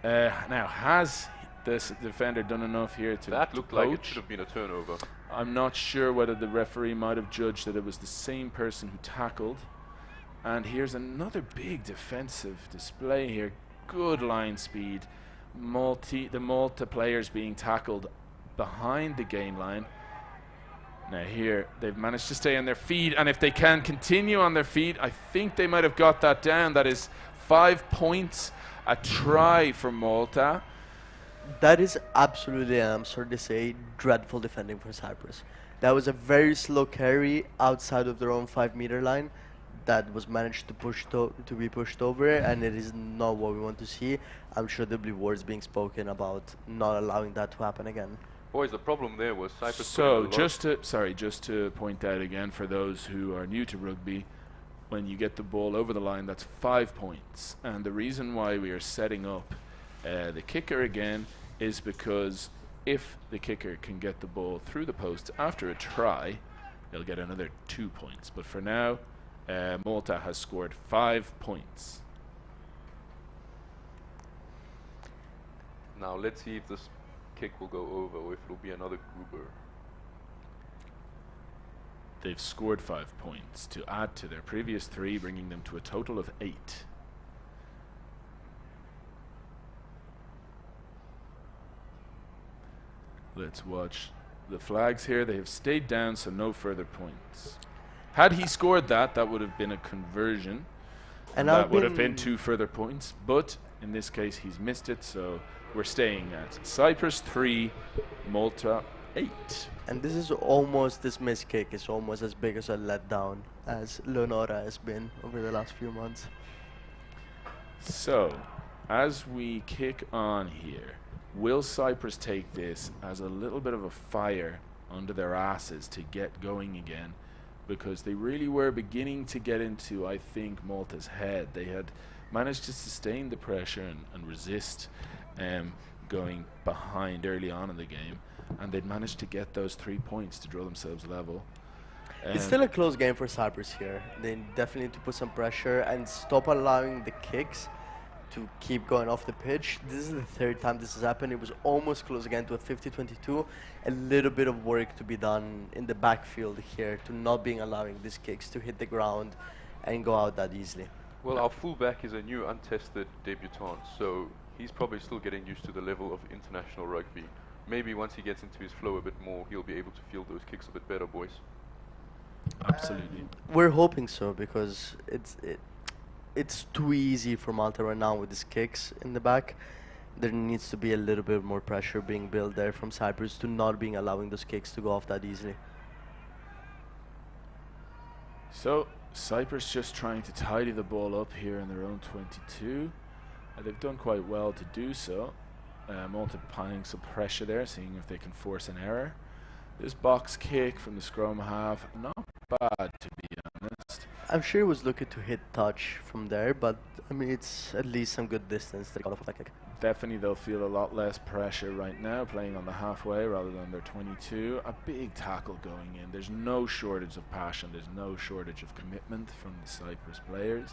Now, has this defender done enough here to That looked poach? like it should have been a turnover. I'm not sure whether the referee might have judged that it was the same person who tackled. And here's another big defensive display here. Good line speed. The Malta players being tackled behind the gain line. Now here, they've managed to stay on their feet, and if they can continue on their feet, I think they might have got that down. That is 5 points, a try for Malta. That is absolutely, I'm sorry to say, dreadful defending for Cyprus. That was a very slow carry outside of their own 5-meter line that was managed to be pushed over, and it is not what we want to see. I'm sure there'll be words being spoken about not allowing that to happen again. Boys, the problem there was Cyprus. So just to point out again for those who are new to rugby, when you get the ball over the line, that's 5 points. And the reason why we are setting up the kicker again is because if the kicker can get the ball through the post after a try, they'll get another 2 points. But for now, Malta has scored 5 points. Now let's see if this kick will go over or if it'll be another goober. They've scored 5 points to add to their previous 3, bringing them to a total of 8. Let's watch the flags here. They have stayed down, so no further points. Had he scored that, that would have been a conversion. And that would have been 2 further points. But in this case, he's missed it, so we're staying at Cyprus 3, Malta 8. And this missed kick is almost as big as a letdown as Leonora has been over the last few months. So, as we kick on here, will Cyprus take this as a little bit of a fire under their asses to get going again? Because they really were beginning to get into, I think, Malta's head. They had managed to sustain the pressure and resist going behind early on in the game, and they'd managed to get those 3 points to draw themselves level. It's still a close game for Cyprus here. They definitely need to put some pressure and stop allowing the kicks to keep going off the pitch. This is the 3rd time this has happened. It was almost close again to a 50-22. A little bit of work to be done in the backfield here to not being allowing these kicks to hit the ground and go out that easily. Well, our fullback is a new untested debutant, so he's probably still getting used to the level of international rugby. Maybe once he gets into his flow a bit more, he'll be able to field those kicks a bit better, boys. Absolutely. We're hoping so, because it's too easy for Malta right now with these kicks in the back. There needs to be a little bit more pressure being built there from Cyprus to not being allowing those kicks to go off that easily. So Cyprus just trying to tidy the ball up here in their own 22. They've done quite well to do so. Malta applying some pressure there, seeing if they can force an error. This box kick from the scrum half, not bad to be honest. I'm sure he was looking to hit touch from there, but I mean it's at least some good distance to get off of that kick. Definitely they'll feel a lot less pressure right now, playing on the halfway rather than their 22. A big tackle going in. There's no shortage of passion, there's no shortage of commitment from the Cyprus players.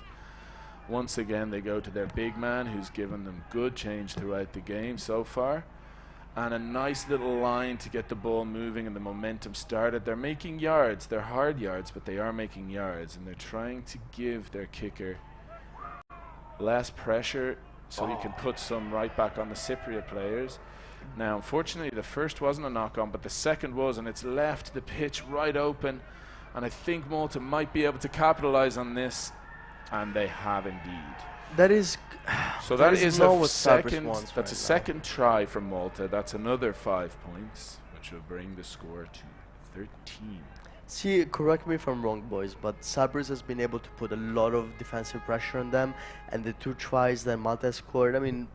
Once again, they go to their big man, who's given them good change throughout the game so far. And a nice little line to get the ball moving and the momentum started. They're making yards. They're hard yards, but they are making yards. And they're trying to give their kicker less pressure so he can put some right back on the Cypriot players. Now, unfortunately, the first wasn't a knock-on, but the second was, and it's left the pitch right open. And I think Malta might be able to capitalize on this. And they have indeed. That is. So that is a second. That's a second try from Malta. That's another 5 points, which will bring the score to 13. See, correct me if I'm wrong, boys, but Cyprus has been able to put a lot of defensive pressure on them, and the 2 tries that Malta scored. I mean,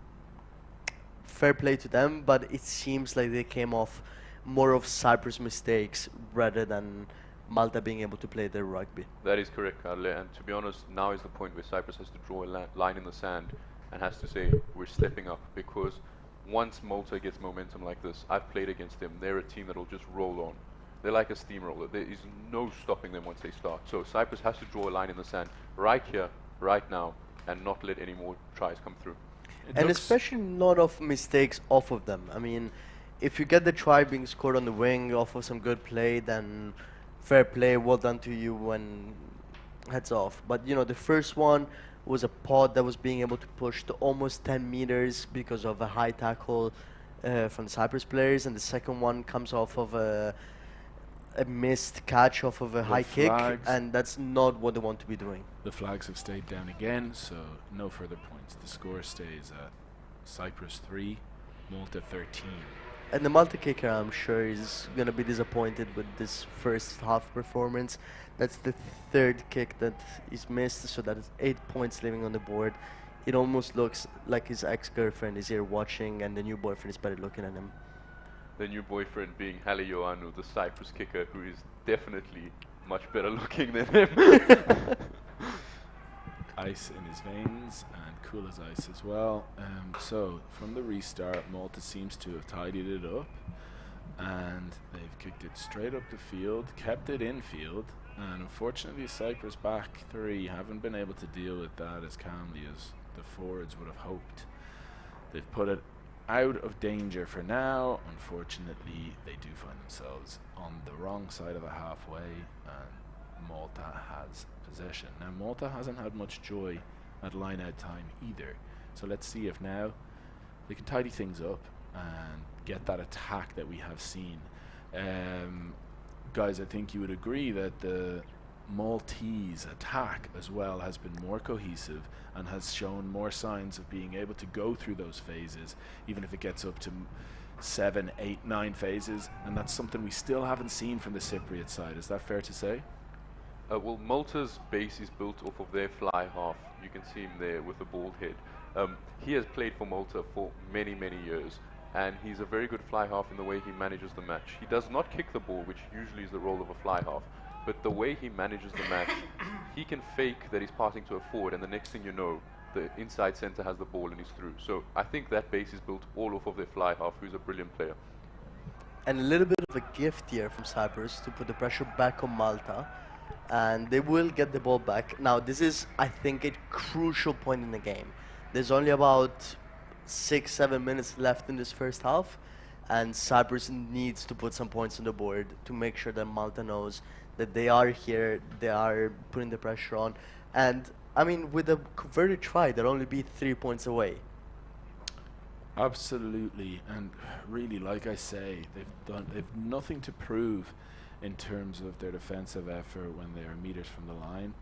fair play to them, but it seems like they came off more of Cyprus mistakes rather than Malta being able to play their rugby. That is correct, Carle. And to be honest, now is the point where Cyprus has to draw a line in the sand and has to say, we're stepping up. Because once Malta gets momentum like this, I've played against them. They're a team that will just roll on. They're like a steamroller. There is no stopping them once they start. So Cyprus has to draw a line in the sand right here, right now, and not let any more tries come through. And especially not of mistakes off of them. I mean, if you get the try being scored on the wing off of some good play, then fair play, well done to you, and heads off. But the first one was a pod that was being able to push to almost 10 meters because of a high tackle from the Cyprus players, and the second one comes off of a missed catch off of a high kick, and that's not what they want to be doing. The flags have stayed down again, so no further points. The score stays at Cyprus 3, Malta 13. And the Malta kicker, I'm sure, is going to be disappointed with this first half performance. That's the third kick that is missed, so that is 8 points living on the board. It almost looks like his ex-girlfriend is here watching, and the new boyfriend is better looking at him. The new boyfriend being Halle Ioannou, the Cyprus kicker, who is definitely much better looking than him. Ice in his veins and cool as ice as well. So from the restart, Malta seems to have tidied it up, and they've kicked it straight up the field, kept it in field, and unfortunately Cyprus back three haven't been able to deal with that as calmly as the forwards would have hoped. They've put it out of danger for now. Unfortunately, they do find themselves on the wrong side of the halfway, and Malta has possession. Now, Malta hasn't had much joy at line-out time either, so let's see if now they can tidy things up and get that attack that we have seen. Guys, I think you would agree that the Maltese attack as well has been more cohesive and has shown more signs of being able to go through those phases, even if it gets up to 7, 8, 9 phases, and that's something we still haven't seen from the Cypriot side. Is that fair to say? Well, Malta's base is built off of their fly half. You can see him there with the bald head. He has played for Malta for many, many years, and he's a very good fly half in the way he manages the match. He does not kick the ball, which usually is the role of a fly half, but the way he manages the match, he can fake that he's passing to a forward, and the next thing you know, the inside centre has the ball and he's through. So I think that base is built all off of their fly half, who's a brilliant player. And a little bit of a gift here from Cyprus to put the pressure back on Malta, and they will get the ball back. Now, this is, I think, a crucial point in the game. There's only about 6-7 minutes left in this first half, and Cyprus needs to put some points on the board to make sure that Malta knows that they are here, they are putting the pressure on. And, I mean, with a converted try, they'll only be 3 points away. Absolutely, and really, like I say, they've nothing to prove in terms of their defensive effort when they are meters from the line.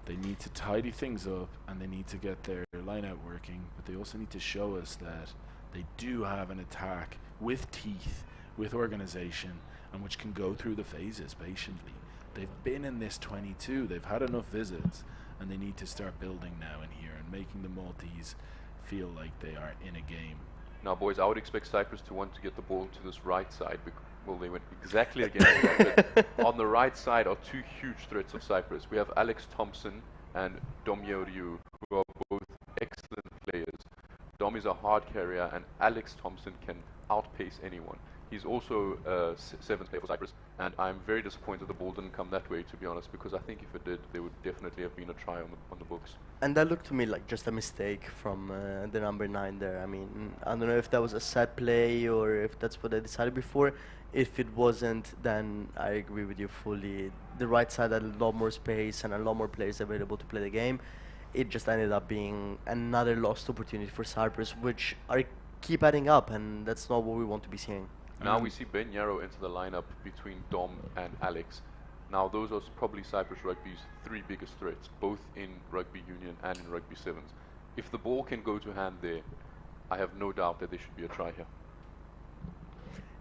They need to tidy things up and they need to get their line out working, but they also need to show us that they do have an attack with teeth, with organization, and which can go through the phases patiently. They've been in this 22, they've had enough visits, and they need to start building now in here and making the Maltese feel like they are in a game. Now, boys, I would expect Cyprus to want to get the ball to this right side. Well, they went exactly against that. But on the right side are two huge threats of Cyprus. We have Alex Thompson and Dom Yeoriou, who are both excellent players. Dom is a hard carrier, and Alex Thompson can outpace anyone. He's also a seventh player for Cyprus, and I'm very disappointed the ball didn't come that way, to be honest, because I think if it did, there would definitely have been a try on the books. And that looked to me like just a mistake from the number 9 there. I mean, I don't know if that was a set play or if that's what they decided before. If it wasn't, then I agree with you fully. The right side had a lot more space and a lot more players available to play the game. It just ended up being another lost opportunity for Cyprus, which keep adding up, and that's not what we want to be seeing. Now we see Ben Yarrow enter the lineup between Dom and Alex. Now those are probably Cyprus Rugby's 3 biggest threats, both in Rugby Union and in Rugby Sevens. If the ball can go to hand there, I have no doubt that there should be a try here.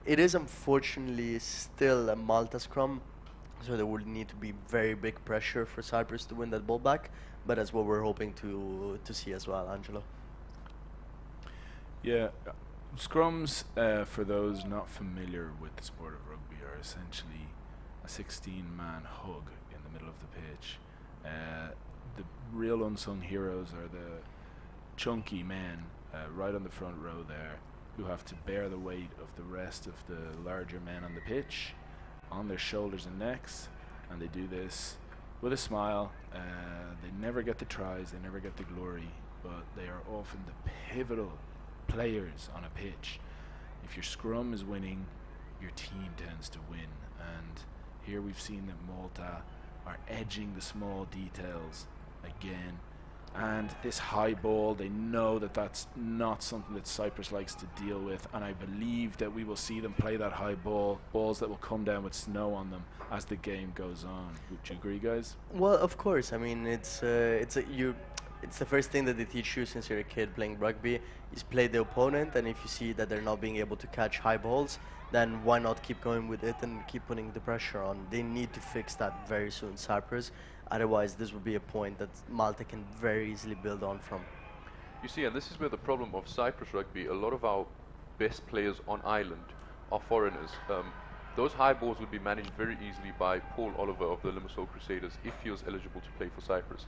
It is unfortunately still a Malta scrum, so there will need to be very big pressure for Cyprus to win that ball back, but that's what we're hoping to see as well, Angelo. Yeah, scrums, for those not familiar with the sport of rugby, are essentially a 16-man hug in the middle of the pitch. The real unsung heroes are the chunky men right on the front row there, who have to bear the weight of the rest of the larger men on the pitch on their shoulders and necks, and they do this with a smile. They never get the tries, they never get the glory, but they are often the pivotal players on a pitch, if your scrum is winning, your team tends to win. And here we've seen that Malta are edging the small details again. And this high ball, they know that that's not something that Cyprus likes to deal with, and I believe that we will see them play that high ball, balls that will come down with snow on them as the game goes on. Would you agree, guys? Well, of course. I mean, it's the first thing that they teach you since you're a kid playing rugby is play the opponent, and if you see that they're not being able to catch high balls, then why not keep going with it and keep putting the pressure on? They need to fix that very soon, Cyprus. Otherwise, this will be a point that Malta can very easily build on from. You see, and this is where the problem of Cyprus rugby, a lot of our best players on island are foreigners. Those high balls would be managed very easily by Paul Oliver of the Limassol Crusaders if he was eligible to play for Cyprus.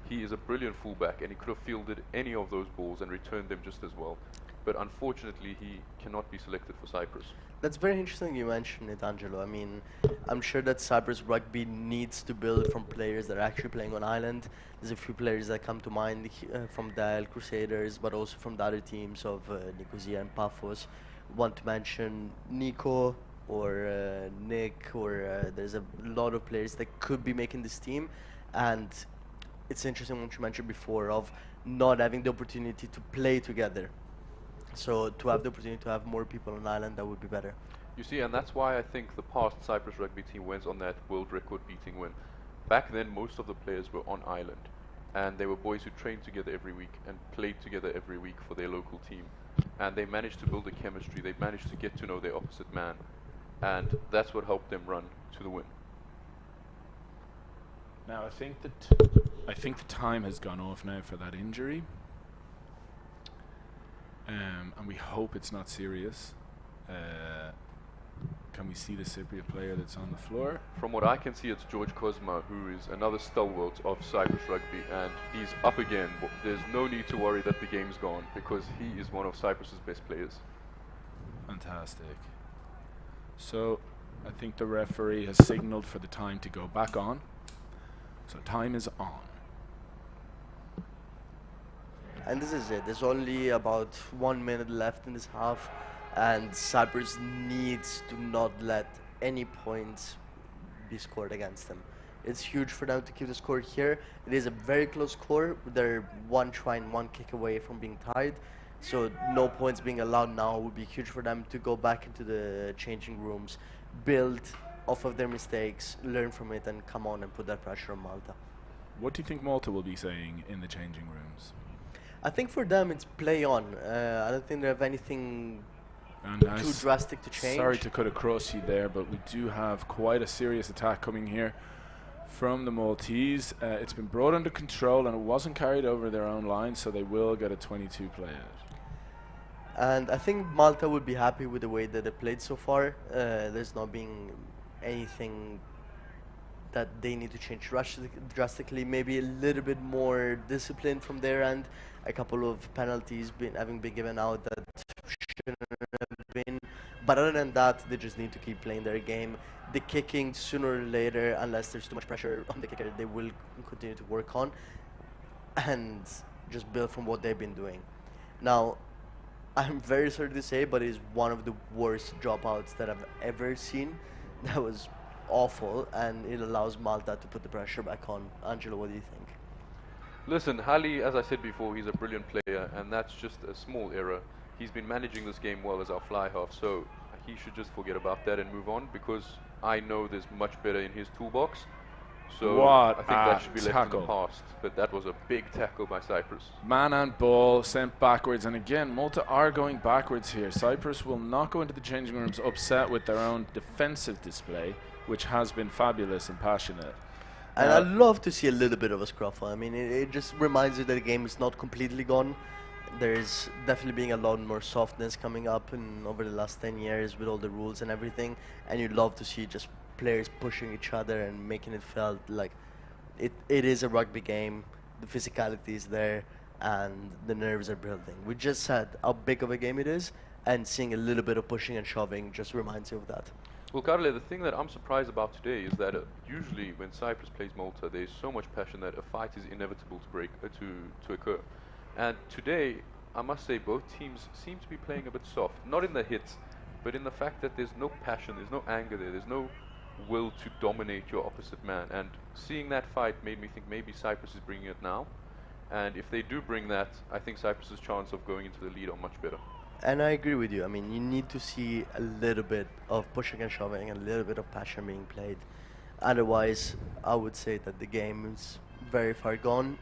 He is a brilliant fullback and he could have fielded any of those balls and returned them just as well. But unfortunately, he cannot be selected for Cyprus. That's very interesting you mentioned it, Angelo. I mean, I'm sure that Cyprus rugby needs to build from players that are actually playing on island. There's a few players that come to mind from the Crusaders, but also from the other teams of Nicosia and Paphos. Want to mention Nico or Nick, or there's a lot of players that could be making this team. And it's interesting what you mentioned before of not having the opportunity to play together. So to have the opportunity to have more people on island, that would be better. You see, and that's why I think the past Cyprus rugby team went on that world record beating win. Back then, most of the players were on island, and they were boys who trained together every week and played together every week for their local team. And they managed to build a chemistry, they managed to get to know their opposite man, and that's what helped them run to the win. Now I think the time has gone off now for that injury. And we hope it's not serious. Can we see the Cypriot player that's on the floor? From what I can see, it's George Kozma, who is another stalwart of Cyprus rugby, and he's up again. But there's no need to worry that the game's gone, because he is one of Cyprus's best players. Fantastic. So I think the referee has signaled for the time to go back on. So time is on. And this is it. There's only about 1 minute left in this half, and Cyprus needs to not let any points be scored against them. It's huge for them to keep the score here. It is a very close score. They're one try and one kick away from being tied. So no points being allowed now would be huge for them to go back into the changing rooms, build off of their mistakes, learn from it, and come on and put that pressure on Malta. What do you think Malta will be saying in the changing rooms? I think for them it's play on. I don't think they have anything And too drastic to change. Sorry to cut across you there, but we do have quite a serious attack coming here from the Maltese. It's been brought under control and it wasn't carried over their own line, so they will get a 22 play out. And I think Malta would be happy with the way that they played so far. There's not been anything that they need to change drastically. Maybe a little bit more discipline from their end. A couple of penalties having been given out that shouldn't have been. But other than that, they just need to keep playing their game. The kicking, sooner or later, unless there's too much pressure on the kicker, they will continue to work on and just build from what they've been doing. Now, I'm very sorry to say, but it's one of the worst dropouts that I've ever seen. That was awful, and it allows Malta to put the pressure back on. Angelo, what do you think? Listen, Hali, as I said before, he's a brilliant player, and that's just a small error. He's been managing this game well as our fly half, so he should just forget about that and move on, because I know there's much better in his toolbox. So I think that should be left in the past. But that was a big tackle by Cyprus. Man and ball sent backwards, and again, Malta are going backwards here. Cyprus will not go into the changing rooms upset with their own defensive display, which has been fabulous and passionate. And I'd love to see a little bit of a scruffle. I mean, it just reminds you that the game is not completely gone. There's definitely being a lot more softness coming up over the last 10 years with all the rules and everything. And you'd love to see just players pushing each other and making it felt like it is a rugby game. The physicality is there and the nerves are building. We just said how big of a game it is, and seeing a little bit of pushing and shoving just reminds you of that. Well, Carle, the thing that I'm surprised about today is that usually when Cyprus plays Malta, there's so much passion that a fight is inevitable to occur. And today, I must say both teams seem to be playing a bit soft. Not in the hits, but in the fact that there's no passion, there's no anger there's no will to dominate your opposite man. And seeing that fight made me think maybe Cyprus is bringing it now. And if they do bring that, I think Cyprus's chance of going into the lead are much better. And I agree with you. I mean, you need to see a little bit of pushing and shoving, a little bit of passion being played. Otherwise, I would say that the game is very far gone.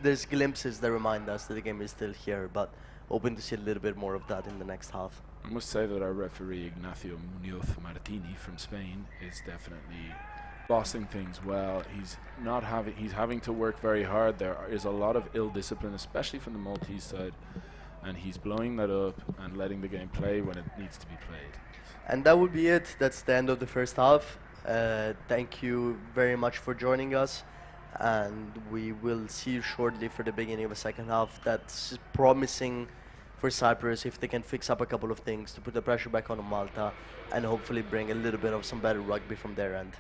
There's glimpses that remind us that the game is still here, but hoping to see a little bit more of that in the next half. I must say that our referee Ignacio Munoz Martini from Spain is definitely bossing things well. He's having to work very hard. There is a lot of ill discipline, especially from the Maltese side, and he's blowing that up and letting the game play when it needs to be played. And that would be it. That's the end of the first half. Thank you very much for joining us, and we will see you shortly for the beginning of the second half. That's promising for Cyprus if they can fix up a couple of things to put the pressure back on Malta and hopefully bring a little bit of some better rugby from their end.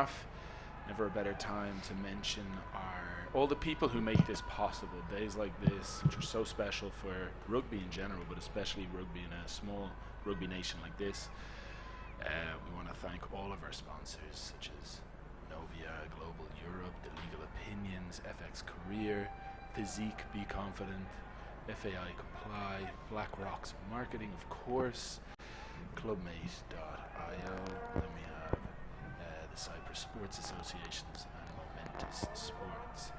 half. Never a better time to mention all the people who make this possible. Days like this, which are so special for rugby in general, but especially rugby in a small rugby nation like this. We want to thank all of our sponsors, such as Novia, Global Europe, The Legal Opinions, FX Career, Physique Be Confident, FAI Comply, Black Rocks Marketing, of course, Clubmate.io, then we have the Cyprus Sports Associations and Momentous Sports.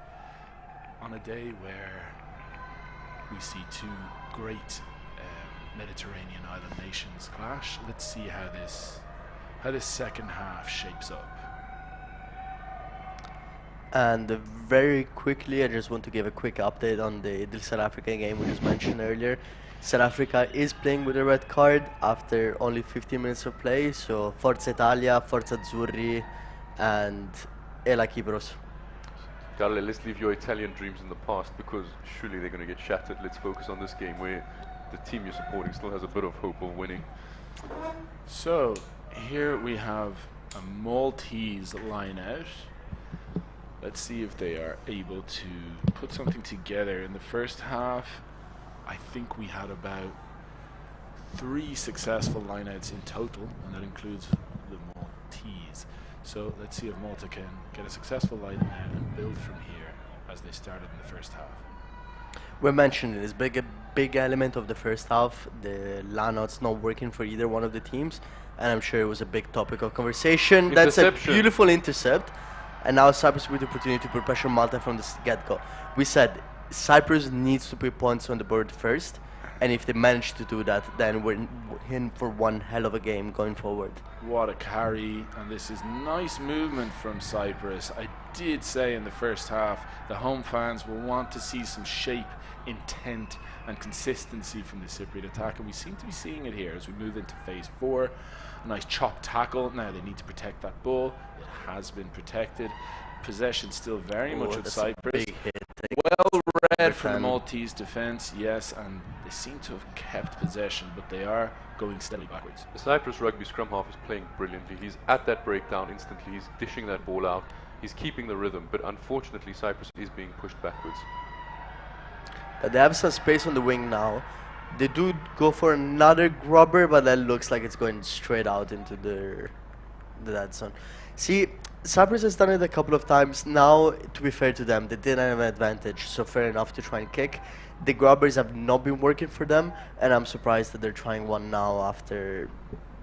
On a day where we see two great Mediterranean island nations clash, let's see how this second half shapes up. And very quickly, I just want to give a quick update on the South Africa game we just mentioned earlier. South Africa is playing with a red card after only 15 minutes of play, so Forza Italia, Forza Azzurri, and Ela Kibros. Carle, let's leave your Italian dreams in the past because surely they're going to get shattered. Let's focus on this game where the team you're supporting still has a bit of hope of winning. So here we have a Maltese line out. Let's see if they are able to put something together. In the first half, I think we had about 3 successful lineouts in total, and that includes the Maltese. So let's see if Malta can get a successful line out and build from here as they started in the first half. We mentioned this big element of the first half, the lineouts not working for either one of the teams, and I'm sure it was a big topic of conversation. That's a beautiful intercept, and now Cyprus with the opportunity to put pressure on Malta from the get-go. We said Cyprus needs to put points on the board first, and if they manage to do that, then we're in for one hell of a game going forward. What a carry, and this is nice movement from Cyprus. I did say in the first half the home fans will want to see some shape, intent and consistency from the Cypriot attack, and we seem to be seeing it here as we move into phase 4. A nice chop tackle. Now they need to protect that ball. It has been protected. Possession still very much with Cyprus. Well read from the Maltese defence, yes, and they seem to have kept possession, but they are going steadily backwards. The Cyprus rugby scrum half is playing brilliantly. He's at that breakdown instantly. He's dishing that ball out. He's keeping the rhythm, but unfortunately Cyprus is being pushed backwards. They have some space on the wing now. They do go for another grubber, but that looks like it's going straight out into the dead zone. See, Cyprus has done it a couple of times. Now, to be fair to them, they didn't have an advantage, so fair enough to try and kick. The grubbers have not been working for them, and I'm surprised that they're trying one now after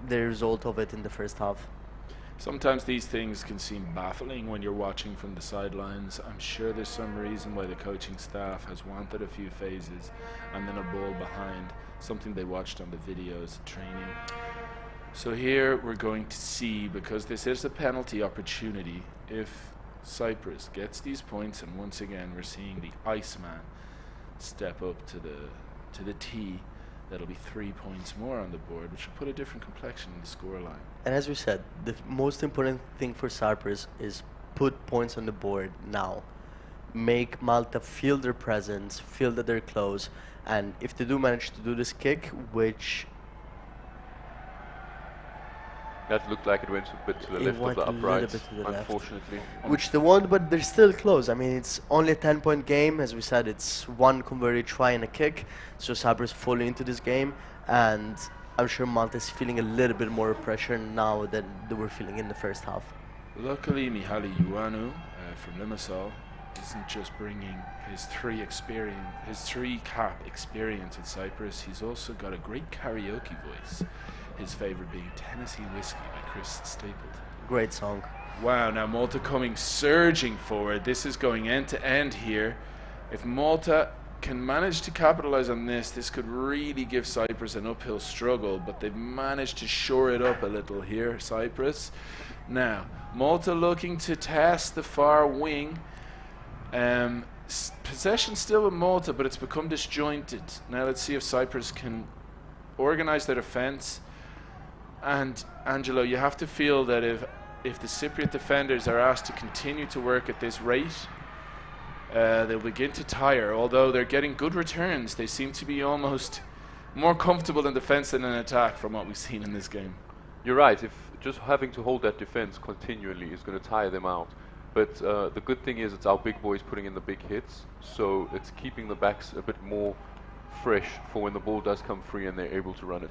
the result of it in the first half. Sometimes these things can seem baffling when you're watching from the sidelines. I'm sure there's some reason why the coaching staff has wanted a few phases and then a ball behind, something they watched on the videos of training. So here we're going to see, because this is a penalty opportunity, if Cyprus gets these points, and once again we're seeing the Iceman step up to the tee. That'll be 3 points more on the board, which will put a different complexion in the scoreline. And as we said, the most important thing for Cyprus is put points on the board now. Make Malta feel their presence, feel that they're close, and if they do manage to do this kick, which that looked like it went a bit to the left of the upright, unfortunately. Which they won't, but they're still close. I mean, it's only a 10-point game. As we said, it's one converted try and a kick. So Cyprus fully into this game. And I'm sure Malta is feeling a little bit more pressure now than they were feeling in the first half. Luckily, Mihaly Ioannou from Limassol isn't just bringing his three-cap experience with Cyprus. He's also got a great karaoke voice. His favourite being Tennessee Whiskey by Chris Stapleton. Great song. Wow, now Malta coming surging forward. This is going end to end here. If Malta can manage to capitalise on this, this could really give Cyprus an uphill struggle, but they've managed to shore it up a little here, Cyprus. Now, Malta looking to test the far wing. Possession still with Malta, but it's become disjointed. Now let's see if Cyprus can organise their defence. And Angelo, you have to feel that if the Cypriot defenders are asked to continue to work at this rate, they'll begin to tire. Although they're getting good returns, they seem to be almost more comfortable in defence than in attack from what we've seen in this game. You're right. If just having to hold that defense continually is going to tire them out. But the good thing is it's our big boys putting in the big hits, so it's keeping the backs a bit more fresh for when the ball does come free and they're able to run it.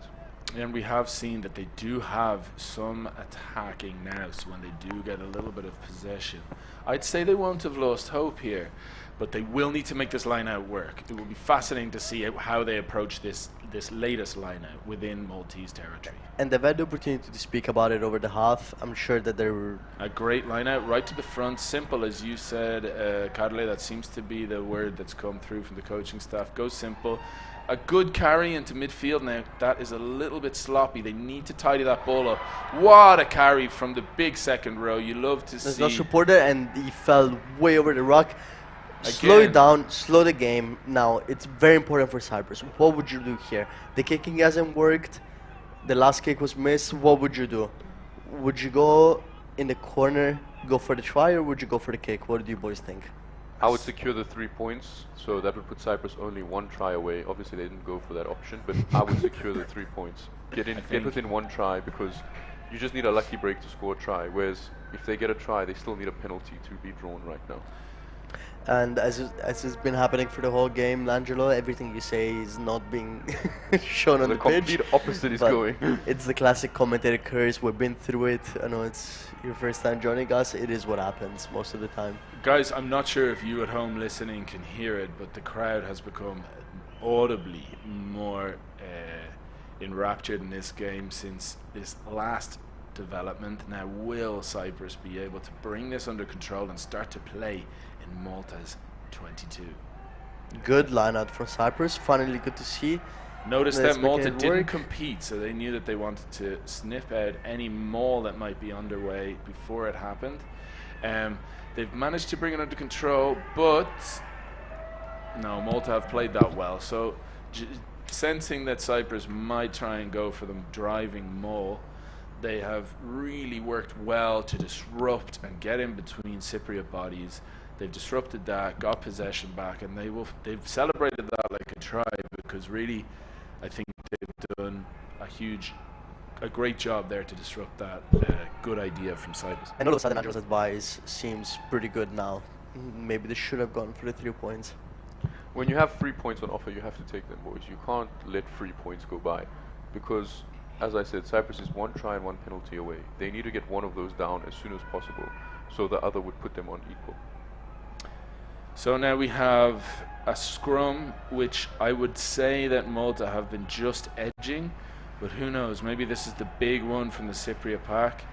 And we have seen that they do have some attacking now, so when they do get a little bit of possession, I'd say they won't have lost hope here, but they will need to make this line out work. It will be fascinating to see how they approach this latest line out within Maltese territory. And they've had the opportunity to speak about it over the half. I'm sure that they're a great line out right to the front, simple as you said, Carle. That seems to be the word that's come through from the coaching staff. Go simple. A good carry into midfield now. That is a little bit sloppy. They need to tidy that ball up. What a carry from the big second row. You love to see. There's no supporter, and he fell way over the rock. Slow it down, slow the game. Now, it's very important for Cyprus. What would you do here? The kicking hasn't worked. The last kick was missed. What would you do? Would you go in the corner, go for the try, or would you go for the kick? What do you boys think? I would secure the 3 points, so that would put Cyprus only 1 try away. Obviously, they didn't go for that option, but I would secure the 3 points. Get within 1 try, because you just need a lucky break to score a try. Whereas if they get a try, they still need a penalty to be drawn right now. And as it's been happening for the whole game, Angelo, everything you say is not being shown on the pitch. The complete opposite is going. It's the classic commentator curse. We've been through it. I know it's your first time joining us. It is what happens most of the time. Guys, I'm not sure if you at home listening can hear it, but the crowd has become audibly more enraptured in this game since this last development. Now, will Cyprus be able to bring this under control and start to play in Malta's 22? Good line out for Cyprus. Finally good to see. Notice that Malta didn't compete, so they knew that they wanted to sniff out any maul that might be underway before it happened. They've managed to bring it under control, but no, Malta have played that well. So sensing that Cyprus might try and go for them driving maul, they have really worked well to disrupt and get in between Cypriot bodies. They've disrupted that, got possession back, and they've celebrated that like a try, because really I think they've done a great job there to disrupt that good idea from Cyprus. And all of a sudden Angelo's advice seems pretty good now. Maybe they should have gone for the 3 points. When you have 3 points on offer, you have to take them, boys. You can't let 3 points go by, because as I said, Cyprus is 1 try and 1 penalty away. They need to get one of those down as soon as possible, so the other would put them on equal. So now we have a scrum, which I would say that Malta have been just edging, but who knows, maybe this is the big one from the Cypriot pack,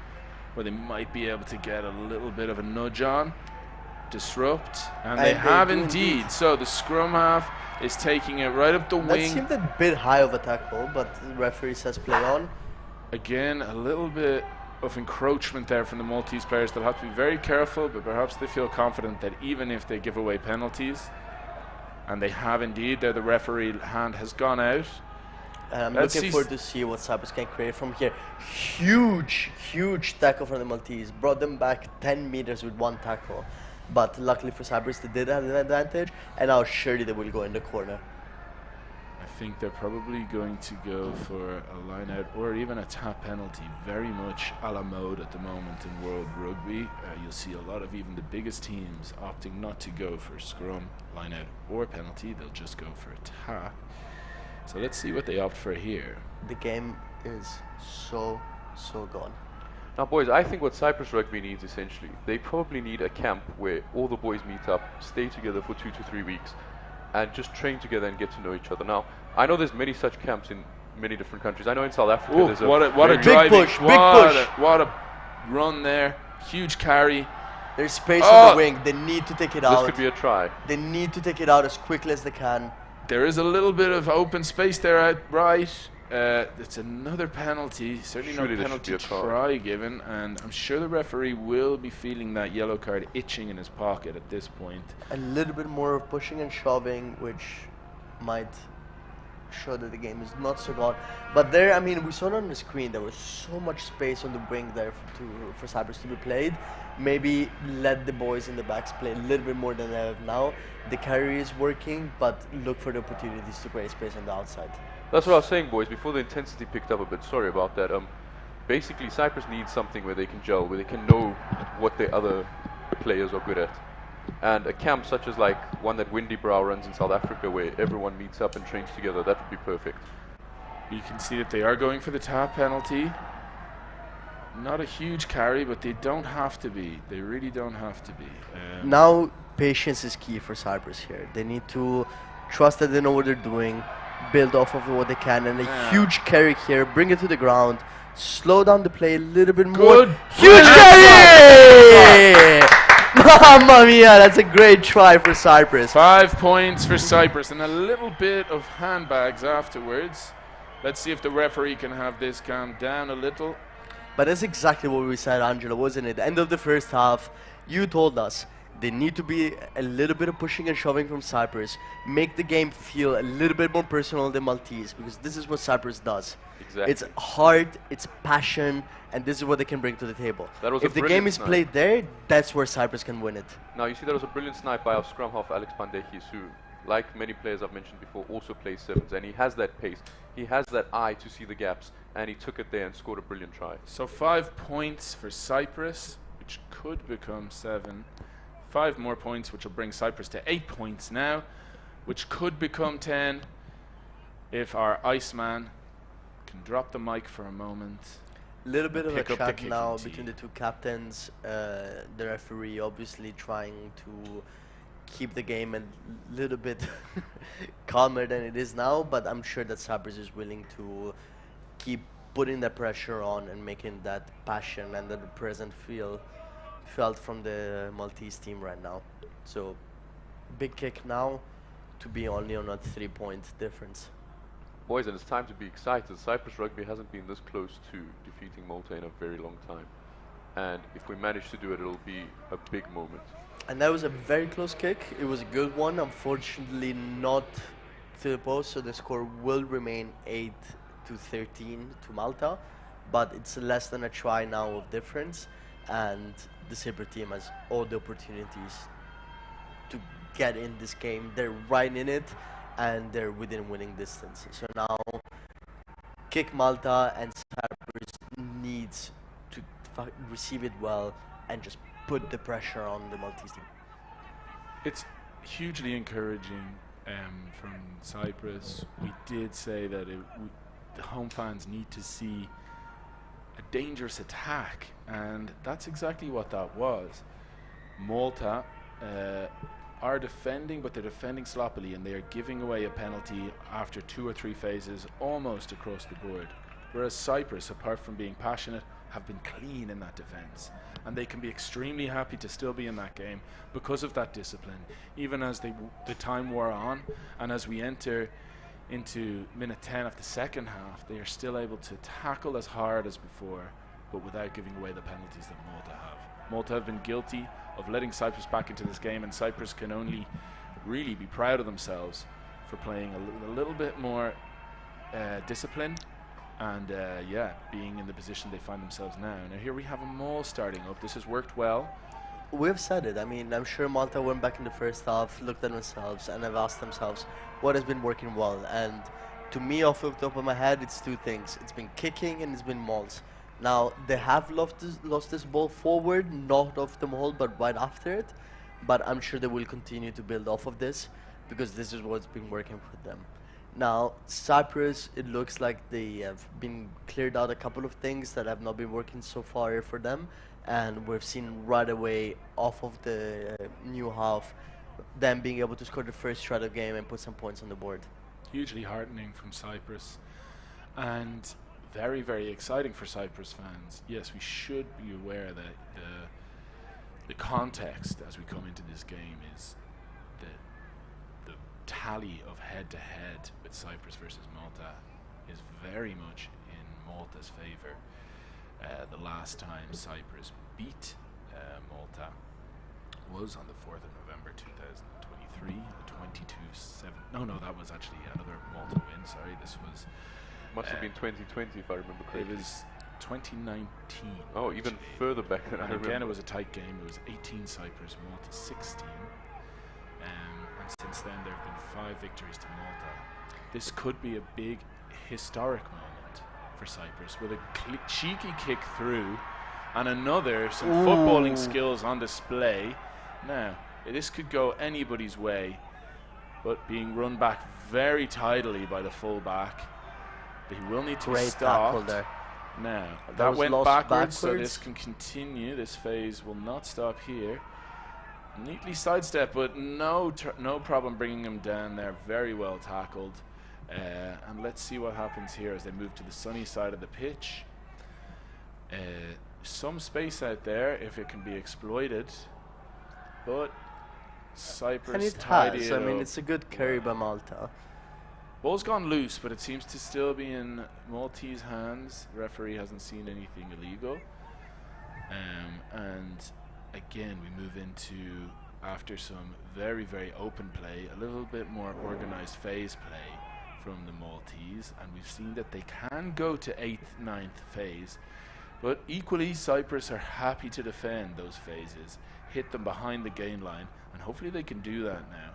where they might be able to get a little bit of a nudge on, disrupt, and they have indeed. So the scrum half is taking it right up the wing. That seemed a bit high of a tackle, but the referee says play on. Again, a little bit of encroachment there from the Maltese players. They'll have to be very careful, but perhaps they feel confident that even if they give away penalties, and they have indeed, there the referee hand has gone out. I'm looking forward to see what Cyprus can create from here. Huge tackle from the Maltese. Brought them back 10 meters with 1 tackle. But luckily for Cyprus, they did have an advantage, and now surely they will go in the corner. I think they're probably going to go for a line out or even a tap penalty, very much a la mode at the moment in World Rugby. You'll see a lot of even the biggest teams opting not to go for scrum, line out or penalty. They'll just go for a tap. So let's see what they opt for here. The game is so gone. Now, boys, I think what Cyprus Rugby needs essentially, they probably need a camp where all the boys meet up, stay together for 2 to 3 weeks, and just train together and get to know each other. Now, I know there's many such camps in many different countries. I know in South Africa there's what a big push, big push. What a run there, huge carry. There's space on the wing. They need to take it out. This could be a try. They need to take it out as quickly as they can. There is a little bit of open space there out right. It's another penalty, certainly no penalty try given, and I'm sure the referee will be feeling that yellow card itching in his pocket at this point. A little bit more of pushing and shoving, which might show that the game is not so gone. But there, I mean, we saw it on the screen, there was so much space on the wing there for Cyprus to be played. Maybe let the boys in the backs play a little bit more than they have now. The carry is working, but look for the opportunities to create space on the outside. That's what I was saying, boys, before the intensity picked up a bit. Sorry about that. basically Cyprus needs something where they can gel, where they can know what the other players are good at. And a camp such as like one that Windy Brow runs in South Africa, where everyone meets up and trains together, that would be perfect. You can see that they are going for the tap penalty. Not a huge carry, but they don't have to be. They really don't have to be. Now, patience is key for Cyprus here. They need to trust that they know what they're doing, build off of what they can, and a huge carry here, bring it to the ground, slow down the play a little bit more. Huge carry! Mamma mia, that's a great try for Cyprus. 5 points for Cyprus, and a little bit of handbags afterwards. Let's see if the referee can have this calmed down a little. But that's exactly what we said, Angela, wasn't it? At the end of the first half, you told us they need to be a little bit of pushing and shoving from Cyprus, make the game feel a little bit more personal than Maltese, because this is what Cyprus does. Exactly. It's heart, it's passion, and this is what they can bring to the table. If the game is played there, that's where Cyprus can win it. Now, you see that was a brilliant snipe by our scrum half, Alex Pandechis, who, like many players I've mentioned before, also plays sevens, and he has that pace. He has that eye to see the gaps, and he took it there and scored a brilliant try. So 5 points for Cyprus, which could become 7. 5 more points, which will bring Cyprus to 8 points now, which could become 10 if our Iceman can drop the mic for a moment. A little bit of a chat now between the two captains. The referee obviously trying to keep the game a little bit calmer than it is now, but I'm sure that Cyprus is willing to keep putting the pressure on and making that passion and the present felt from the Maltese team right now. So big kick now to be only on a 3-point difference. Boys, and it's time to be excited. Cyprus Rugby hasn't been this close to defeating Malta in a very long time. And if we manage to do it, it'll be a big moment. And that was a very close kick. It was a good one. Unfortunately, not to the post, so the score will remain 8-13 to Malta. But it's less than a try now of difference. And the Cyprus team has all the opportunities to get in this game. They're right in it, and they're within winning distance. So now, kick Malta, and Cyprus needs to receive it well and just put the pressure on the Maltese team. It's hugely encouraging from Cyprus. We did say that the home fans need to see a dangerous attack, and that's exactly what that was. Malta are defending, but they're defending sloppily, and they are giving away a penalty after 2 or 3 phases almost across the board. Whereas Cyprus, apart from being passionate, have been clean in that defence, and they can be extremely happy to still be in that game because of that discipline. Even as the time wore on, and as we enter into minute 10 of the second half, they are still able to tackle as hard as before, but without giving away the penalties that Malta have. Malta have been guilty of letting Cyprus back into this game, and Cyprus can only really be proud of themselves for playing a little bit more discipline and being in the position they find themselves now. Now here we have a Maul starting up. This has worked well. We've said it. I mean, I'm sure Malta went back in the first half, looked at themselves, and have asked themselves what has been working well. And to me, off the top of my head, it's 2 things. It's been kicking and it's been mauls. Now, they have lost this ball forward, not off the maul, but right after it. But I'm sure they will continue to build off of this, because this is what's been working for them. Now, Cyprus, it looks like they have been cleared out a couple of things that have not been working so far for them. And we've seen right away off of the new half, them being able to score the first try of the game and put some points on the board. Hugely heartening from Cyprus, and very, very exciting for Cyprus fans. Yes, we should be aware that the context as we come into this game is the tally of head-to-head with Cyprus versus Malta is very much in Malta's favour. The last time Cyprus beat Malta was on the 4th of November 2023, a 22-7. No, that was actually another Malta win. Sorry, this was. Must have been 2020 if I remember correctly. It was 2019. Oh, even further back than I remember. Again, it was a tight game. It was 18 Cyprus, Malta 16. And since then, there have been 5 victories to Malta. This could be a big historic moment for Cyprus with a cheeky kick through and some footballing skills on display. Now, this could go anybody's way, but being run back very tidily by the full-back. He will need to stop. Tackle there. Now, that went backwards, so this can continue. This phase will not stop here. Neatly sidestep, but no problem bringing him down there. Very well tackled. And let's see what happens here as they move to the sunny side of the pitch. Some space out there if it can be exploited, but Cyprus and it tidy has. it I mean, up. it's a good carry by Malta. Ball's gone loose, but it seems to still be in Maltese hands. The referee hasn't seen anything illegal. And again, we move into, after some very, very open play, a little bit more organized phase play from the Maltese. And we've seen that they can go to 8th, 9th phase. But equally, Cyprus are happy to defend those phases, hit them behind the gain line, and hopefully they can do that now.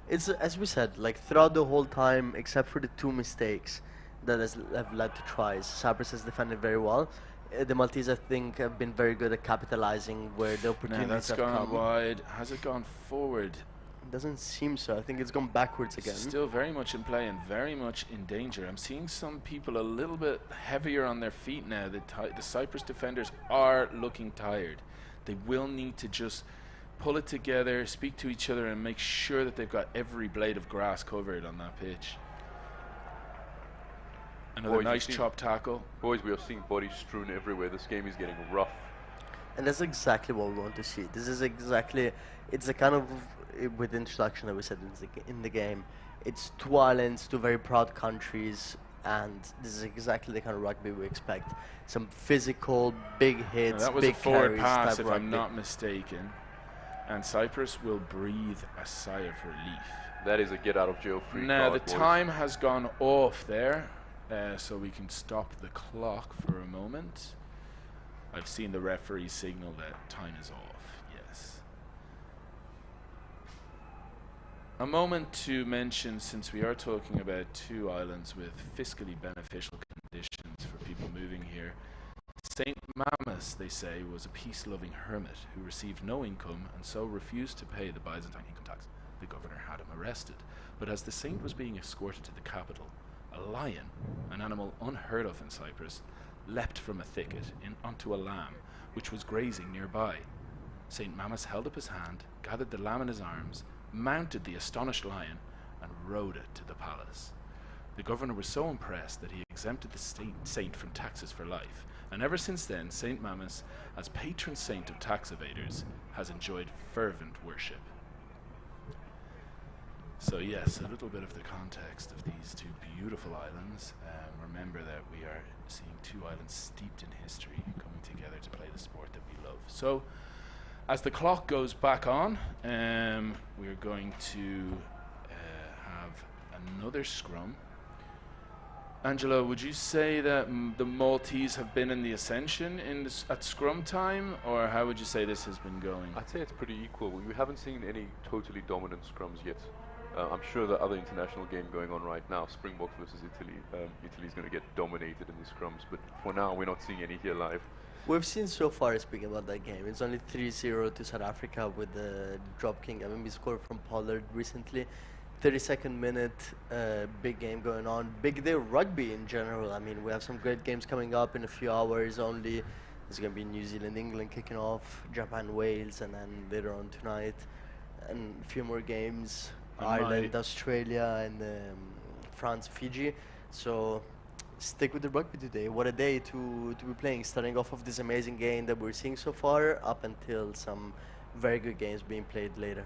It's, as we said, like throughout the whole time, except for the 2 mistakes that have led to tries, Cyprus has defended very well. The Maltese, I think, have been very good at capitalizing where the opportunities have gone come. wide. Has it gone forward? It doesn't seem so. I think it's gone backwards again. Still very much in play and very much in danger. I'm seeing some people a little bit heavier on their feet now. The Cyprus defenders are looking tired. They will need to just pull it together, speak to each other, and make sure that they've got every blade of grass covered on that pitch. Another nice chop tackle. Boys, we are seeing bodies strewn everywhere. This game is getting rough. And that's exactly what we want to see. This is exactly, it's the kind of, with the introduction that we said in the game, it's 2 islands, 2 very proud countries, and this is exactly the kind of rugby we expect. Some physical, big hits, that was big a forward carries pass, type if I'm rugby. not mistaken. And Cyprus will breathe a sigh of relief. That is a get out of jail free Now card, the boys. time has gone off there, so we can stop the clock for a moment. I've seen the referee signal that time is off, yes. A moment to mention, since we are talking about 2 islands with fiscally beneficial conditions for people moving here. St. Mamas, they say, was a peace-loving hermit who received no income and so refused to pay the Byzantine income tax. The governor had him arrested, but as the saint was being escorted to the capital, a lion, an animal unheard of in Cyprus, leapt from a thicket onto a lamb, which was grazing nearby. St. Mamas held up his hand, gathered the lamb in his arms, mounted the astonished lion, and rode it to the palace. The governor was so impressed that he exempted the saint from taxes for life, and ever since then, St. Mamas, as patron saint of tax evaders, has enjoyed fervent worship. So yes, a little bit of the context of these 2 beautiful islands. Remember that we are seeing 2 islands steeped in history coming together to play the sport that we love. So as the clock goes back on, we're going to have another scrum. Angelo, would you say that the Maltese have been in the ascension at scrum time, or how would you say this has been going? I'd say it's pretty equal. We haven't seen any totally dominant scrums yet. I'm sure the other international game going on right now, Springboks versus Italy, Italy's going to get dominated in the scrums, but for now we're not seeing any here live. We've seen so far, speaking about that game, it's only 3-0 to South Africa with the drop king. I mean, we scored from Pollard recently. 32nd minute, big game going on. Big day rugby in general. I mean, we have some great games coming up in a few hours only. There's going to be New Zealand, England kicking off, Japan, Wales, and then later on tonight, and a few more games. Ireland, Australia, and France, Fiji. So stick with the rugby today. What a day to be playing, starting off of this amazing game that we're seeing so far, up until some very good games being played later.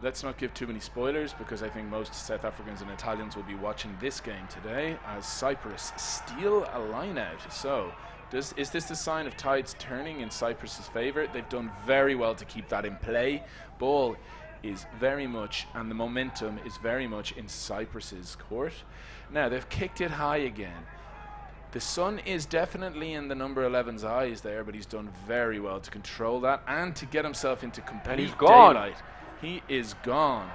Let's not give too many spoilers, because I think most South Africans and Italians will be watching this game today as Cyprus steal a line out. So is this the sign of tides turning in Cyprus's favour? They've done very well to keep that in play. Ball is very much, and the momentum is very much in Cyprus's court. Now they've kicked it high again. The sun is definitely in the number 11's eyes there, but he's done very well to control that and to get himself into complete daylight. He is gone.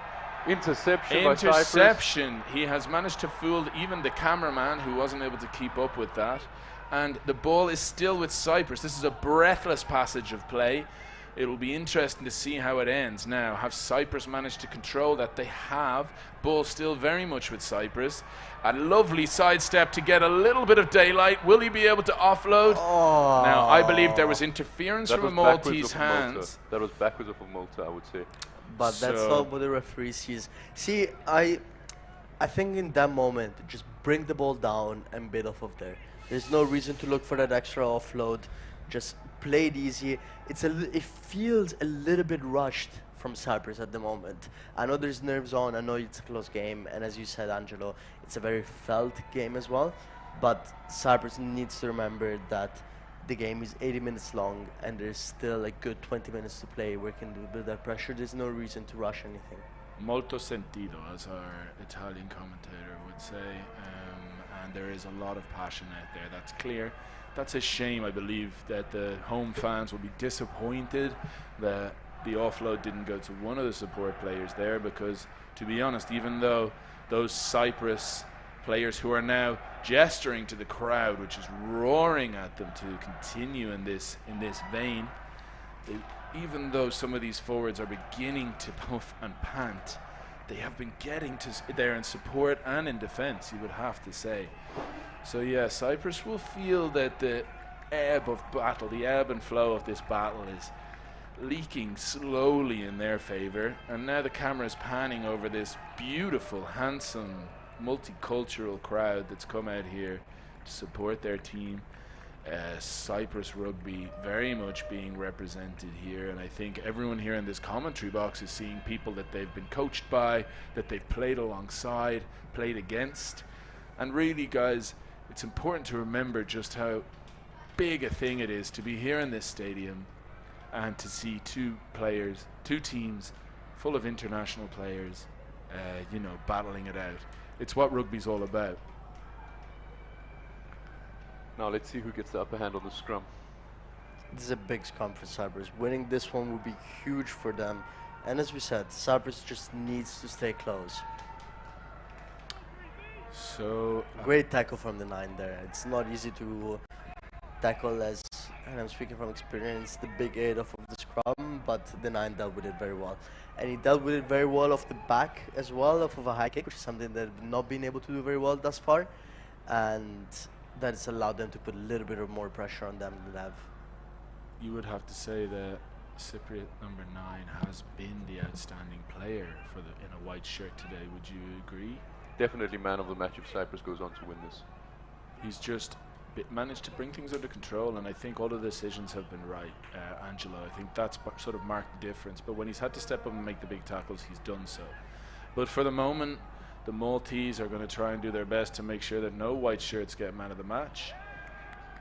Interception by Cyprus. Interception. He has managed to fool even the cameraman, who wasn't able to keep up with that. And the ball is still with Cyprus. This is a breathless passage of play. It will be interesting to see how it ends. Now, have Cyprus managed to control that? They have. Ball still very much with Cyprus. A lovely sidestep to get a little bit of daylight. Will he be able to offload? Oh. Now, I believe there was interference from a Maltese hands. That was backwards of a Malta, I would say. But that's So- not what the referee sees. See, I think in that moment, just bring the ball down and bid off of there. There's no reason to look for that extra offload. Just play it easy. It feels a little bit rushed from Cyprus at the moment. I know there's nerves on. I know it's a close game, and as you said, Angelo, it's a very felt game as well. But Cyprus needs to remember that the game is 80 minutes long, and there's still a good 20 minutes to play. We can do a bit of that pressure. There's no reason to rush anything. Molto sentido, as our Italian commentator would say, and there is a lot of passion out there. That's clear. That's a shame. I believe that the home fans will be disappointed that the offload didn't go to one of the support players there, because, to be honest, even though those Cyprus players who are now gesturing to the crowd, which is roaring at them to continue in this vein, even though some of these forwards are beginning to puff and pant, they have been getting to there in support and in defence, you would have to say. So yeah, Cyprus will feel that the ebb of battle, the ebb and flow of this battle is leaking slowly in their favour, and now the camera is panning over this beautiful, handsome, multicultural crowd that's come out here to support their team. Cyprus rugby very much being represented here, and I think everyone here in this commentary box is seeing people that they've been coached by, that they've played alongside, played against. And really, guys, it's important to remember just how big a thing it is to be here in this stadium and to see two teams full of international players, battling it out. It's what rugby's all about. Now let's see who gets the upper hand on the scrum. This is a big scrum for Cyprus. Winning this one would be huge for them. And as we said, Cyprus just needs to stay close. So Great tackle from the 9 there. It's not easy to tackle, and I'm speaking from experience, the big 8 off of the scrum, but the 9 dealt with it very well. And he dealt with it very well off the back as well, off of a high kick, which is something that they've not been able to do very well thus far. And that has allowed them to put a little bit of more pressure on them than they have. you would have to say that Cypriot number 9 has been the outstanding player in a white shirt today. Would you agree? Definitely man of the match if Cyprus goes on to win this. He's just managed to bring things under control, and I think all the decisions have been right, Angelo. I think that's sort of marked the difference. But when he's had to step up and make the big tackles, he's done so. But for the moment, the Maltese are going to try and do their best to make sure that no white shirts get man of the match.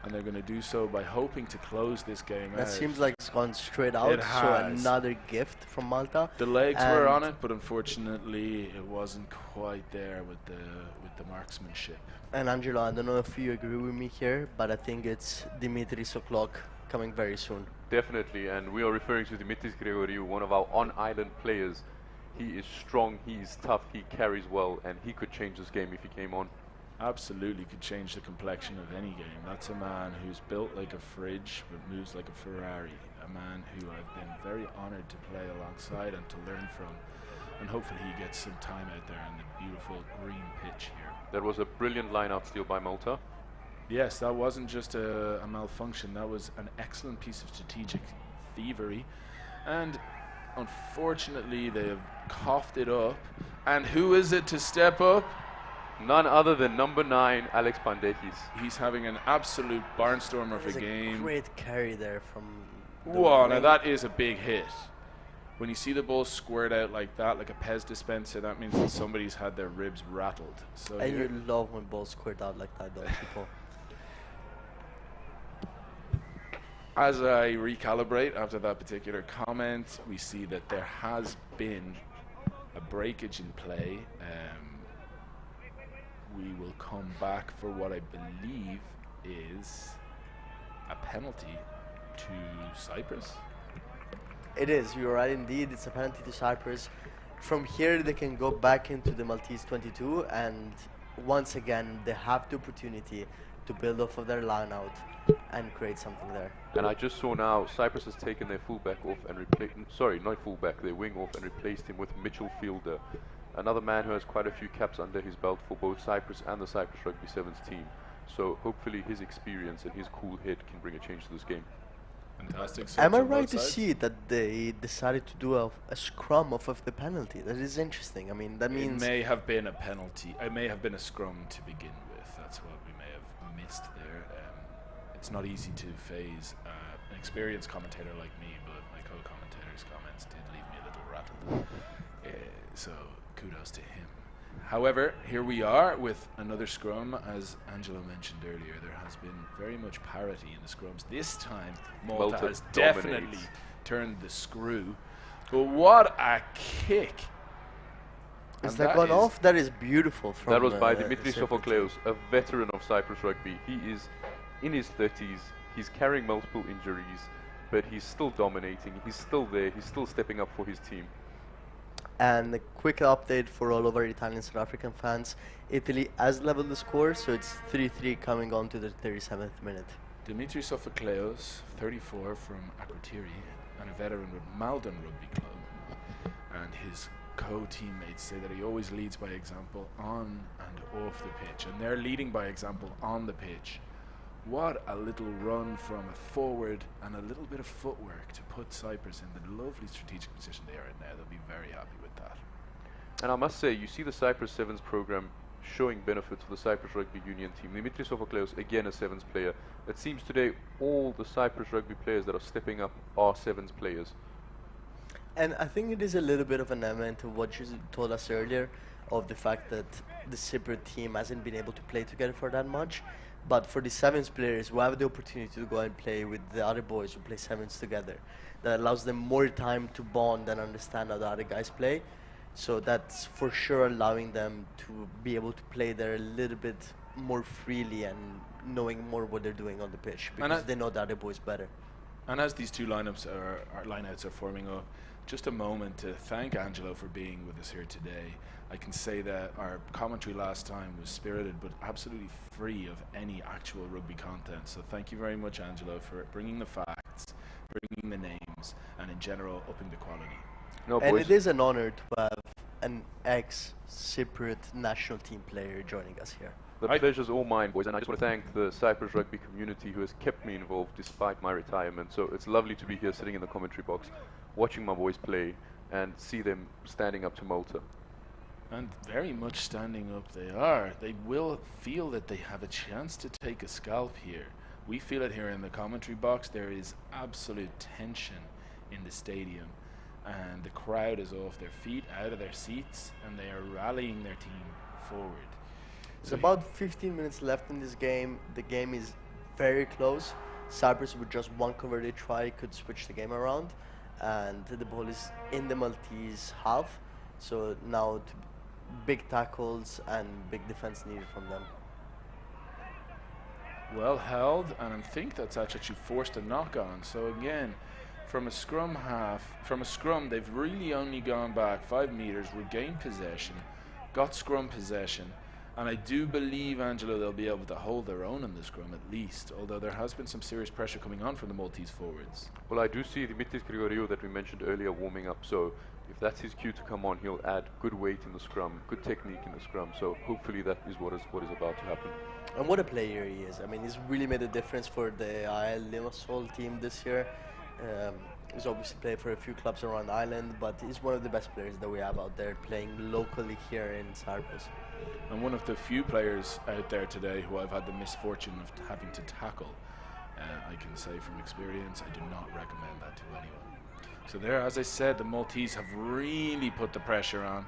And they're going to do so by hoping to close this game out. That seems like it's gone straight out, It so has. another gift from Malta. The legs were on it, but unfortunately it wasn't quite there with the marksmanship. And Angelo, I don't know if you agree with me here, but I think it's Dimitris o'clock coming very soon. Definitely, and we are referring to Dimitris Gregoriou, one of our on-island players. He is strong, he is tough, he carries well, and he could change this game if he came on. Absolutely could change the complexion of any game. That's a man who's built like a fridge but moves like a Ferrari. A man who I've been very honoured to play alongside and to learn from. And hopefully he gets some time out there on the beautiful green pitch here. That was a brilliant line-out steal by Malta. Yes, that wasn't just a malfunction. That was an excellent piece of strategic thievery. And unfortunately they have coughed it up. And who is it to step up? None other than number 9, Alex Pandekis. He's having an absolute barnstormer of There's a game. Great carry there from the Whoa, now wing. that is a big hit. When you see the ball squirt out like that, like a Pez dispenser, that means that somebody's had their ribs rattled. So And here- you love when balls squirt out like that, don't people? as I recalibrate after that particular comment, we see that there has been a breakage in play. We will come back for what I believe is a penalty to Cyprus. It is, you're right indeed, it's a penalty to Cyprus. from here they can go back into the Maltese 22, and once again they have the opportunity to build off of their line out and create something there. And I just saw now Cyprus has taken their fullback off and sorry, not fullback, their wing off and replaced him with Mitchell Fielder, another man who has quite a few caps under his belt for both Cyprus and the Cyprus Rugby Sevens team. So hopefully his experience and his cool head can bring a change to this game. Fantastic. Am I on both right to sides. see that they decided to do a scrum off of the penalty? That is interesting. I mean, that means It may have been a penalty. It may have been a scrum to begin with. That's what we may have missed there. It's not easy to phase an experienced commentator like me, but my co-commentator's comments did leave me a little rattled. So kudos to him. However, here we are with another scrum. As Angelo mentioned earlier, there has been very much parity in the scrums. This time, Malta has definitely turned the screw. But what a kick! is And that gone is- off? That is beautiful. From That was by the Dimitris Cypriot team. Sophocleos, a veteran of Cyprus Rugby. He is in his 30s, he's carrying multiple injuries, but he's still dominating, he's still there, he's still stepping up for his team. And a quick update for all of our Italian South African fans. Italy has leveled the score, so it's 3-3 coming on to the 37th minute. Dimitri Sophocleos, 34, from Akrotiri, and a veteran with Malden Rugby Club. And his co-teammates say that he always leads by example on and off the pitch. And they're leading by example on the pitch. What a little run from a forward and a little bit of footwork to put Cyprus in the lovely strategic position they are in now. They'll be very happy with that. And I must say, you see the Cyprus Sevens program showing benefits for the Cyprus Rugby Union team. Dimitris Sophocleos, again a Sevens player. It seems today all the Cyprus Rugby players that are stepping up are Sevens players. And I think it is a little bit of an element of what you told us earlier, of the fact that the Cypriot team hasn't been able to play together for that much. But for the sevens players who have the opportunity to go and play with the other boys who play sevens together, that allows them more time to bond and understand how the other guys play. So that's for sure allowing them to be able to play there a little bit more freely and knowing more what they're doing on the pitch, because they know the other boys better. And as these two lineups are, our lineouts are forming up, just a moment to thank Angelo for being with us here today. I can say that our commentary last time was spirited but absolutely free of any actual rugby content. So thank you very much, Angelo, for bringing the facts, bringing the names, and in general upping the quality. No, And boys, it is an honor to have an ex-Cypriot national team player joining us here. the pleasure's all mine, boys, and I just want to thank the Cyprus Rugby community who has kept me involved despite my retirement. So it's lovely to be here sitting in the commentary box, watching my boys play and see them standing up to Malta. And very much standing up they are. They will feel that they have a chance to take a scalp here. We feel it here in the commentary box. There is absolute tension in the stadium, and the crowd is off their feet, out of their seats, and they are rallying their team forward. There's about 15 minutes left in this game. The game is very close. Cyprus with just one converted try could switch the game around, and the ball is in the Maltese half. So now big tackles and big defense needed from them. Well held, and I think that's actually forced a knock on. So again, from a scrum, they've really only gone back 5 meters, regained possession, got scrum possession, and I do believe, Angelo, they'll be able to hold their own in the scrum at least, although there has been some serious pressure coming on from the Maltese forwards. Well, I do see Dimitris Grigoriou that we mentioned earlier warming up, so if that's his cue to come on, he'll add good weight in the scrum, good technique in the scrum, so hopefully that is what is about to happen. And what a player he is. I mean, he's really made a difference for the IL Limassol team this year. He's obviously played for a few clubs around Ireland, but he's one of the best players that we have out there playing locally here in Cyprus. And one of the few players out there today who I've had the misfortune of having to tackle. I can say from experience, I do not recommend that to anyone. So there, as I said, the Maltese have really put the pressure on.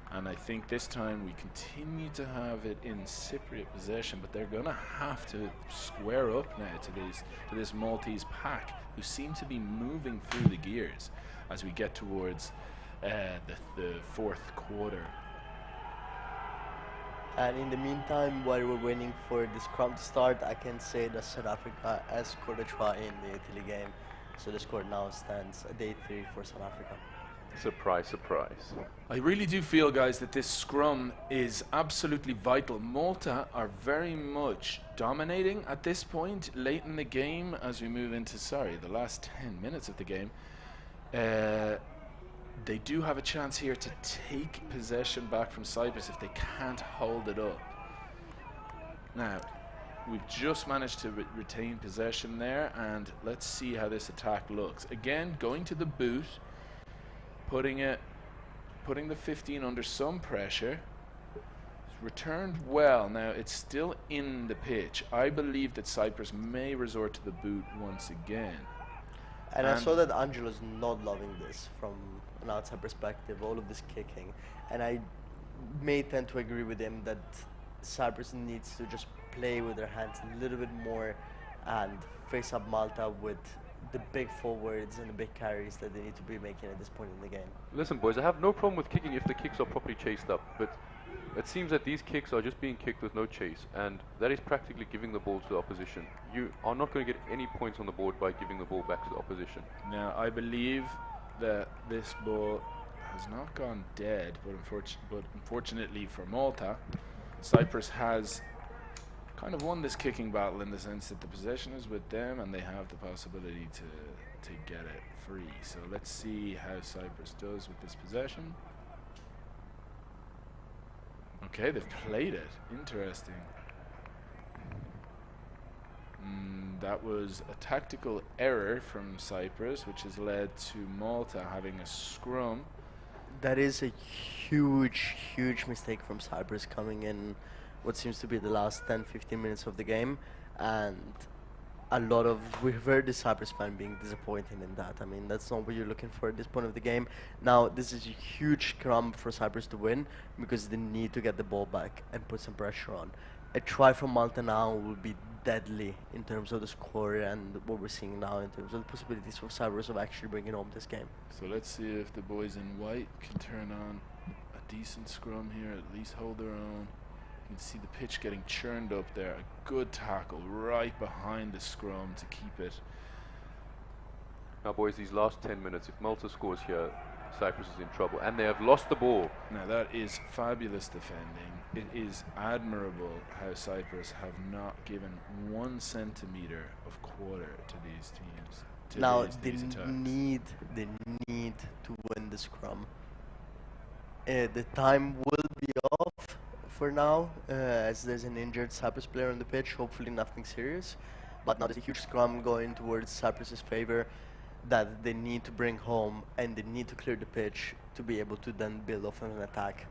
And I think this time we continue to have it in Cypriot possession, but they're going to have to square up now to this Maltese pack, who seem to be moving through the gears as we get towards the fourth quarter. And in the meantime, while we're waiting for the scrum to start, I can say that South Africa has scored a try in the Italy game. So the score now stands at 8-3 for South Africa. Surprise, surprise. I really do feel, guys, that this scrum is absolutely vital. Malta are very much dominating at this point, late in the game, as we move into, the last 10 minutes of the game. They do have a chance here to take possession back from Cyprus if they can't hold it up. Now, we've just managed to retain possession there, and let's see how this attack looks. Again, going to the boot, putting the 15 under some pressure. It's returned well. Now, it's still in the pitch. I believe that Cyprus may resort to the boot once again. And I saw that Angelo's not loving this from an outside perspective, all of this kicking. And I may tend to agree with him that Cyprus needs to just play with their hands a little bit more and face up Malta with the big forwards and the big carries that they need to be making at this point in the game. Listen, boys, I have no problem with kicking if the kicks are properly chased up, but it seems that these kicks are just being kicked with no chase, and that is practically giving the ball to the opposition. You are not going to get any points on the board by giving the ball back to the opposition. Now, I believe that this ball has not gone dead, but unfortunately for Malta, Cyprus has kind of won this kicking battle in the sense that the possession is with them and they have the possibility to get it free. So let's see how Cyprus does with this possession. Okay, they've played it. Interesting. That was a tactical error from Cyprus, which has led to Malta having a scrum. That is a huge, huge mistake from Cyprus coming in what seems to be the last 10-15 minutes of the game, and we've heard the Cyprus fan being disappointed in that. I mean, that's not what you're looking for at this point of the game. Now, this is a huge scrum for Cyprus to win because they need to get the ball back and put some pressure on. A try from Malta now will be deadly in terms of the score and what we're seeing now in terms of the possibilities for Cyprus of actually bringing home this game. So let's see if the boys in white can turn on a decent scrum here, at least hold their own. You can see the pitch getting churned up there. A good tackle right behind the scrum to keep it. Now, boys, these last 10 minutes, if Malta scores here, Cyprus is in trouble, and they have lost the ball. Now, that is fabulous defending. It is admirable how Cyprus have not given 1 centimetre of quarter to these teams. Now, they need to win the scrum. The time will be off for now, as there's an injured Cyprus player on the pitch, hopefully nothing serious. But now there's a huge scrum going towards Cyprus's favor that they need to bring home, and they need to clear the pitch to be able to then build off an attack.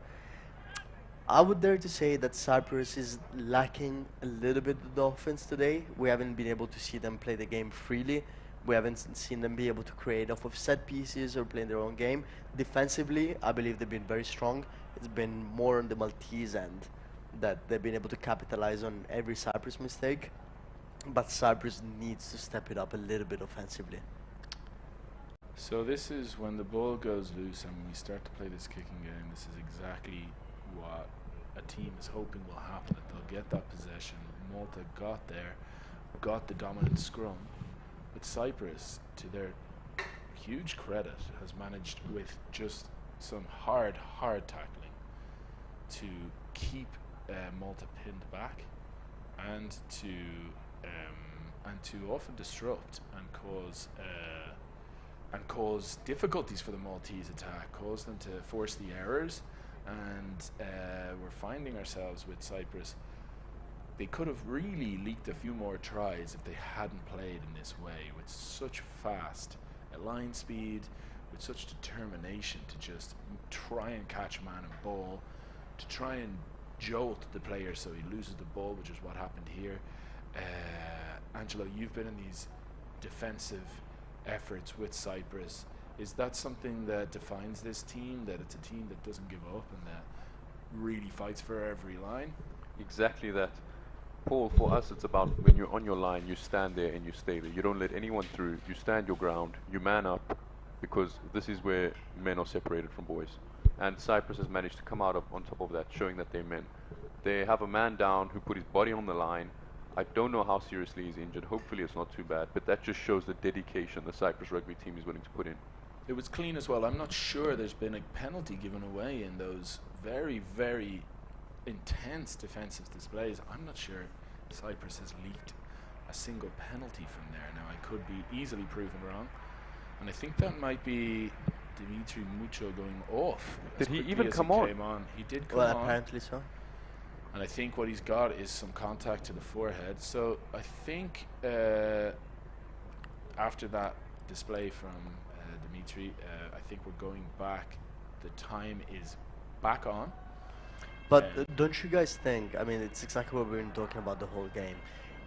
I would dare to say that Cyprus is lacking a little bit of the offense today. We haven't been able to see them play the game freely. We haven't seen them be able to create off of set pieces or play their own game. Defensively, I believe they've been very strong. It's been more on the Maltese end that they've been able to capitalize on every Cyprus mistake. But Cyprus needs to step it up a little bit offensively. So this is when the ball goes loose and when we start to play this kicking game, this is exactly what a team is hoping will happen, that they'll get that possession. Malta got there, got the dominant scrum, but Cyprus, to their huge credit, has managed with just some hard tackling to keep Malta pinned back and to often disrupt and cause difficulties for the Maltese attack, cause them to force the errors, and we're finding ourselves with Cyprus. They could have really leaked a few more tries if they hadn't played in this way, with such fast line speed, with such determination to just try and catch a man and ball, to try and jolt the player so he loses the ball, which is what happened here. Angelo, you've been in these defensive efforts with Cyprus. Is that something that defines this team, that it's a team that doesn't give up and that really fights for every line? Exactly that. Paul, for us, it's about when you're on your line, you stand there and you stay there. You don't let anyone through. You stand your ground. You man up, because this is where men are separated from boys. And Cyprus has managed to come out on top of that, showing that they're men. They have a man down who put his body on the line. I don't know how seriously he's injured. Hopefully it's not too bad. But that just shows the dedication the Cyprus rugby team is willing to put in. It was clean as well. I'm not sure there's been a penalty given away in those very, very intense defensive displays. I'm not sure Cyprus has leaked a single penalty from there. Now, I could be easily proven wrong. And I think that might be Dimitri Mucho going off. Did he even come on? Came on? He did come Well, on. apparently so. And I think what he's got is some contact to the forehead. So I think after that display from Dimitri, I think we're going back. The time is back on. But don't you guys think, I mean, it's exactly what we've been talking about the whole game.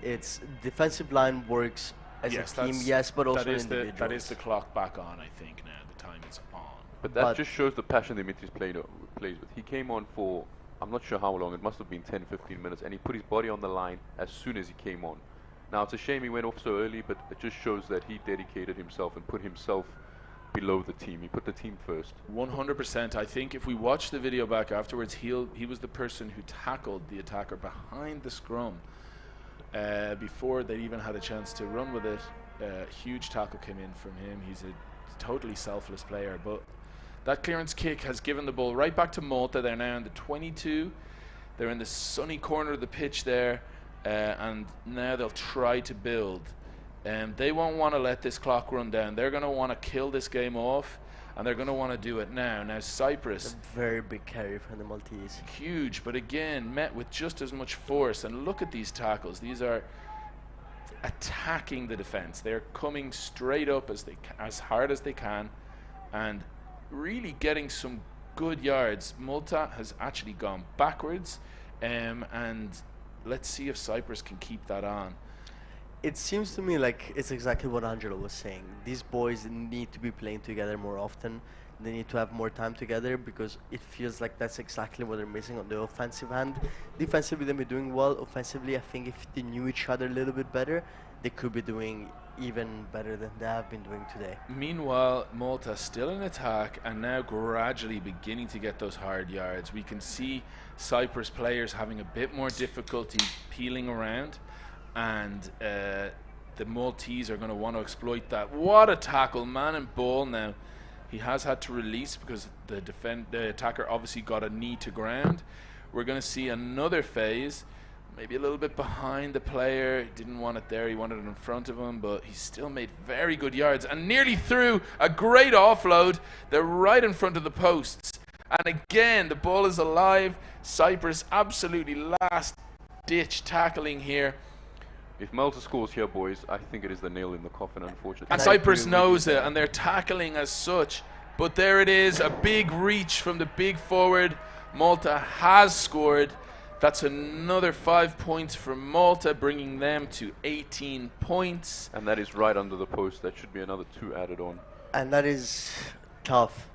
It's defensive line works as a team, yes, but also individuals. That is the clock back on, I think, now. The time is on. But that just shows the passion Dimitri's plays with. He came on for, I'm not sure how long, it must have been 10, 15 minutes, and he put his body on the line as soon as he came on. Now, it's a shame he went off so early, but it just shows that he dedicated himself and put himself below the team. He put the team first. 100%. I think if we watch the video back afterwards, he was the person who tackled the attacker behind the scrum before they even had a chance to run with it. Huge tackle came in from him. He's a totally selfless player. But that clearance kick has given the ball right back to Malta. They're now in the 22. They're in the sunny corner of the pitch there, and now they'll try to build. They won't want to let this clock run down. They're going to want to kill this game off, and they're going to want to do it now. Now, Cyprus, a very big carry from the Maltese. Huge, but again, met with just as much force. And look at these tackles. These are attacking the defense. They're coming straight up as hard as they can, and really getting some good yards. Malta has actually gone backwards, and let's see if Cyprus can keep that on. It seems to me like it's exactly what Angelo was saying. These boys need to be playing together more often. They need to have more time together, because it feels like that's exactly what they're missing on the offensive hand. Defensively, they've been doing well. Offensively, I think if they knew each other a little bit better, they could be doing even better than they have been doing today. Meanwhile, Malta still in attack and now gradually beginning to get those hard yards. We can see Cyprus players having a bit more difficulty peeling around, and the Maltese are going to want to exploit that. What a tackle, man and ball now. He has had to release because the attacker obviously got a knee to ground. We're going to see another phase, maybe a little bit behind the player. Didn't want it there, he wanted it in front of him, but he still made very good yards and nearly threw a great offload. They're right in front of the posts. And again, the ball is alive. Cyprus absolutely last ditch tackling here. If Malta scores here, boys, I think it is the nail in the coffin, unfortunately. And Cyprus knows it, and they're tackling as such. But there it is, a big reach from the big forward. Malta has scored. That's another 5 points for Malta, bringing them to 18 points. And that is right under the post. That should be another 2 added on. And that is tough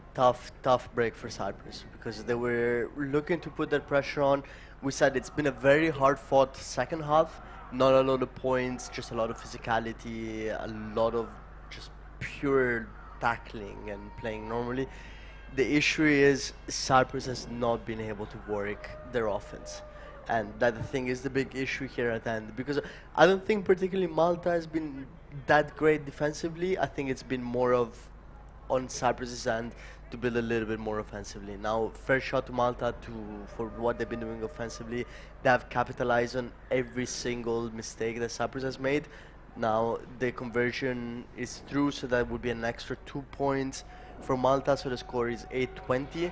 break for Cyprus, because they were looking to put that pressure on. We said it's been a very hard-fought second half. Not a lot of points, just a lot of physicality, a lot of just pure tackling and playing normally. The issue is Cyprus has not been able to work their offense. And that, I think, is the big issue here at the end. Because I don't think particularly Malta has been that great defensively. I think it's been more of on Cyprus's end to build a little bit more offensively. Now, fair shot to Malta for what they've been doing offensively. They have capitalized on every single mistake that Cyprus has made. Now, the conversion is through, so that would be an extra 2 points for Malta, so the score is 8-20.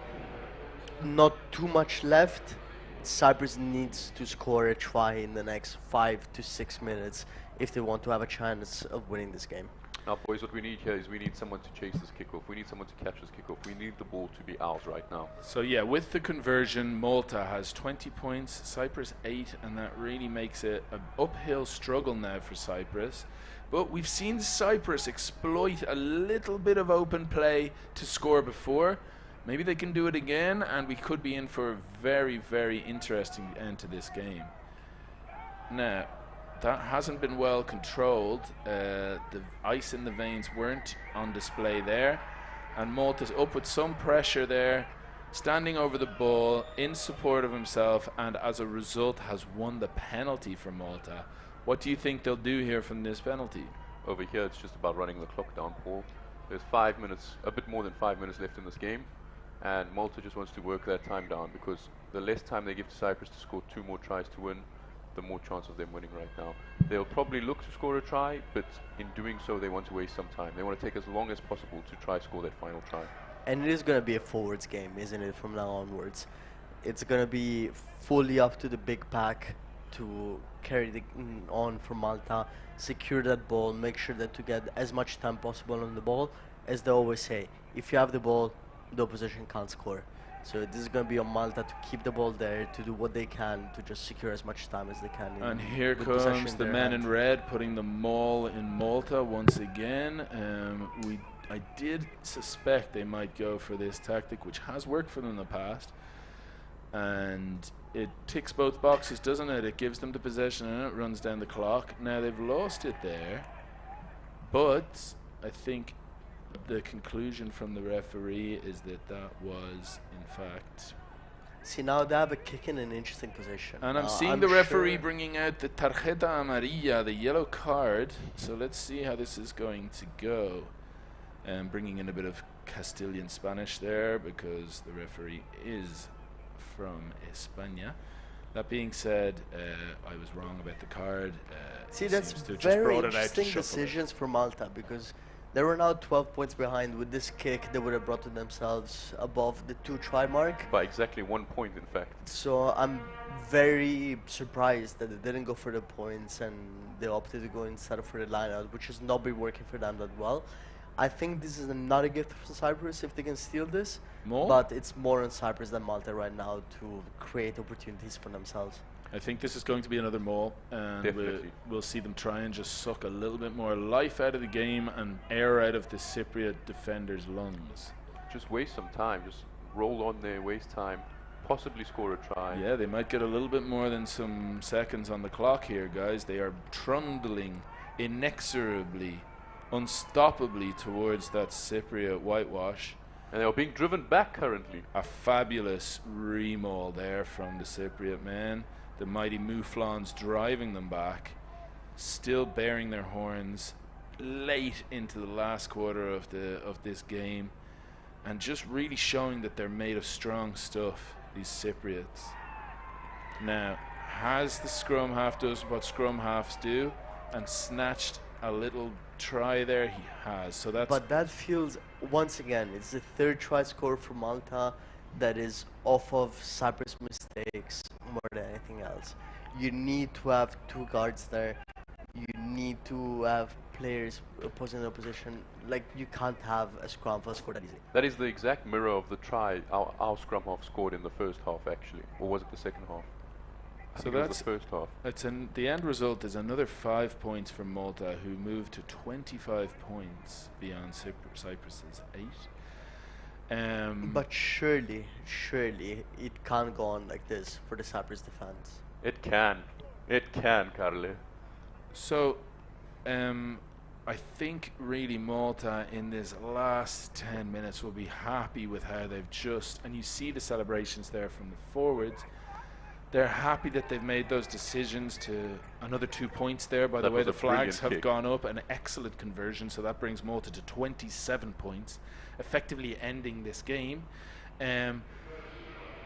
Not too much left. Cyprus needs to score a try in the next 5 to 6 minutes if they want to have a chance of winning this game. Now, boys, what we need here is we need someone to chase this kickoff. We need someone to catch this kickoff. We need the ball to be ours right now. So, yeah, with the conversion, Malta has 20 points, Cyprus 8, and that really makes it an uphill struggle now for Cyprus. But we've seen Cyprus exploit a little bit of open play to score before. Maybe they can do it again, and we could be in for a very, very interesting end to this game. Now, that hasn't been well controlled. The ice in the veins weren't on display there, and Malta's up with some pressure there, standing over the ball in support of himself, and as a result has won the penalty for Malta. What do you think they'll do here from this penalty? Over here, it's just about running the clock down, Paul. There's 5 minutes, a bit more than 5 minutes left in this game, and Malta just wants to work that time down, because the less time they give to Cyprus to score 2 more tries to win, the more chance of them winning right now. They'll probably look to score a try, but in doing so they want to waste some time. They want to take as long as possible to try score that final try. And it is going to be a forwards game, isn't it, from now onwards? It's going to be fully up to the big pack to carry on for Malta, secure that ball, make sure that to get as much time possible on the ball. As they always say, if you have the ball, the opposition can't score. So this is going to be on Malta to keep the ball there, to do what they can to just secure as much time as they can. And here comes the men in red putting the maul in Malta once again. I did suspect they might go for this tactic, which has worked for them in the past. And it ticks both boxes, doesn't it? It gives them the possession and it runs down the clock. Now they've lost it there, but I think the conclusion from the referee is that that was in fact. See, now they have a kick in an interesting position. And I'm seeing the referee bringing out the tarjeta amarilla, the yellow card. So let's see how this is going to go. And bringing in a bit of Castilian Spanish there, because the referee is from España. That being said, I was wrong about the card. See, that's very interesting decisions for Malta, because they were now 12 points behind. With this kick, they would have brought themselves above the 2-try mark. By exactly 1 point, in fact. So I'm very surprised that they didn't go for the points and they opted to go instead for the line-out, which has not been working for them that well. I think this is not a gift for Cyprus if they can steal this, but it's more on Cyprus than Malta right now to create opportunities for themselves. I think this is going to be another maul, and we'll see them try and just suck a little bit more life out of the game and air out of the Cypriot defenders' lungs. Just waste some time, just roll on there, waste time, possibly score a try. Yeah, they might get a little bit more than some seconds on the clock here, guys. They are trundling inexorably, unstoppably towards that Cypriot whitewash. And they are being driven back currently. A fabulous remaul there from the Cypriot men. The mighty Mouflons driving them back, still bearing their horns late into the last quarter of this game, and just really showing that they're made of strong stuff, these Cypriots. Now, has the scrum half does what scrum halves do and snatched a little try there? He has. So that's. But that feels, once again, it's the third try score for Malta that is off of Cyprus' mistakes more than anything else. You need to have 2 guards there. You need to have players opposing the opposition. Like, you can't have a scrum half score that easily. That is the exact mirror of the try our scrum half scored in the first half, actually. Or was it the second half? So that's the first half. The end result is another 5 points from Malta, who moved to 25 points beyond Cyprus's 8. But surely it can't go on like this for the Cyprus defense. It can, Carle. So, I think really Malta in this last 10 minutes will be happy with how they've and you see the celebrations there from the forwards. They're happy that they've made those decisions to another 2 points there. By the way, the flags have gone up, an excellent conversion, so that brings Malta to 27 points, effectively ending this game.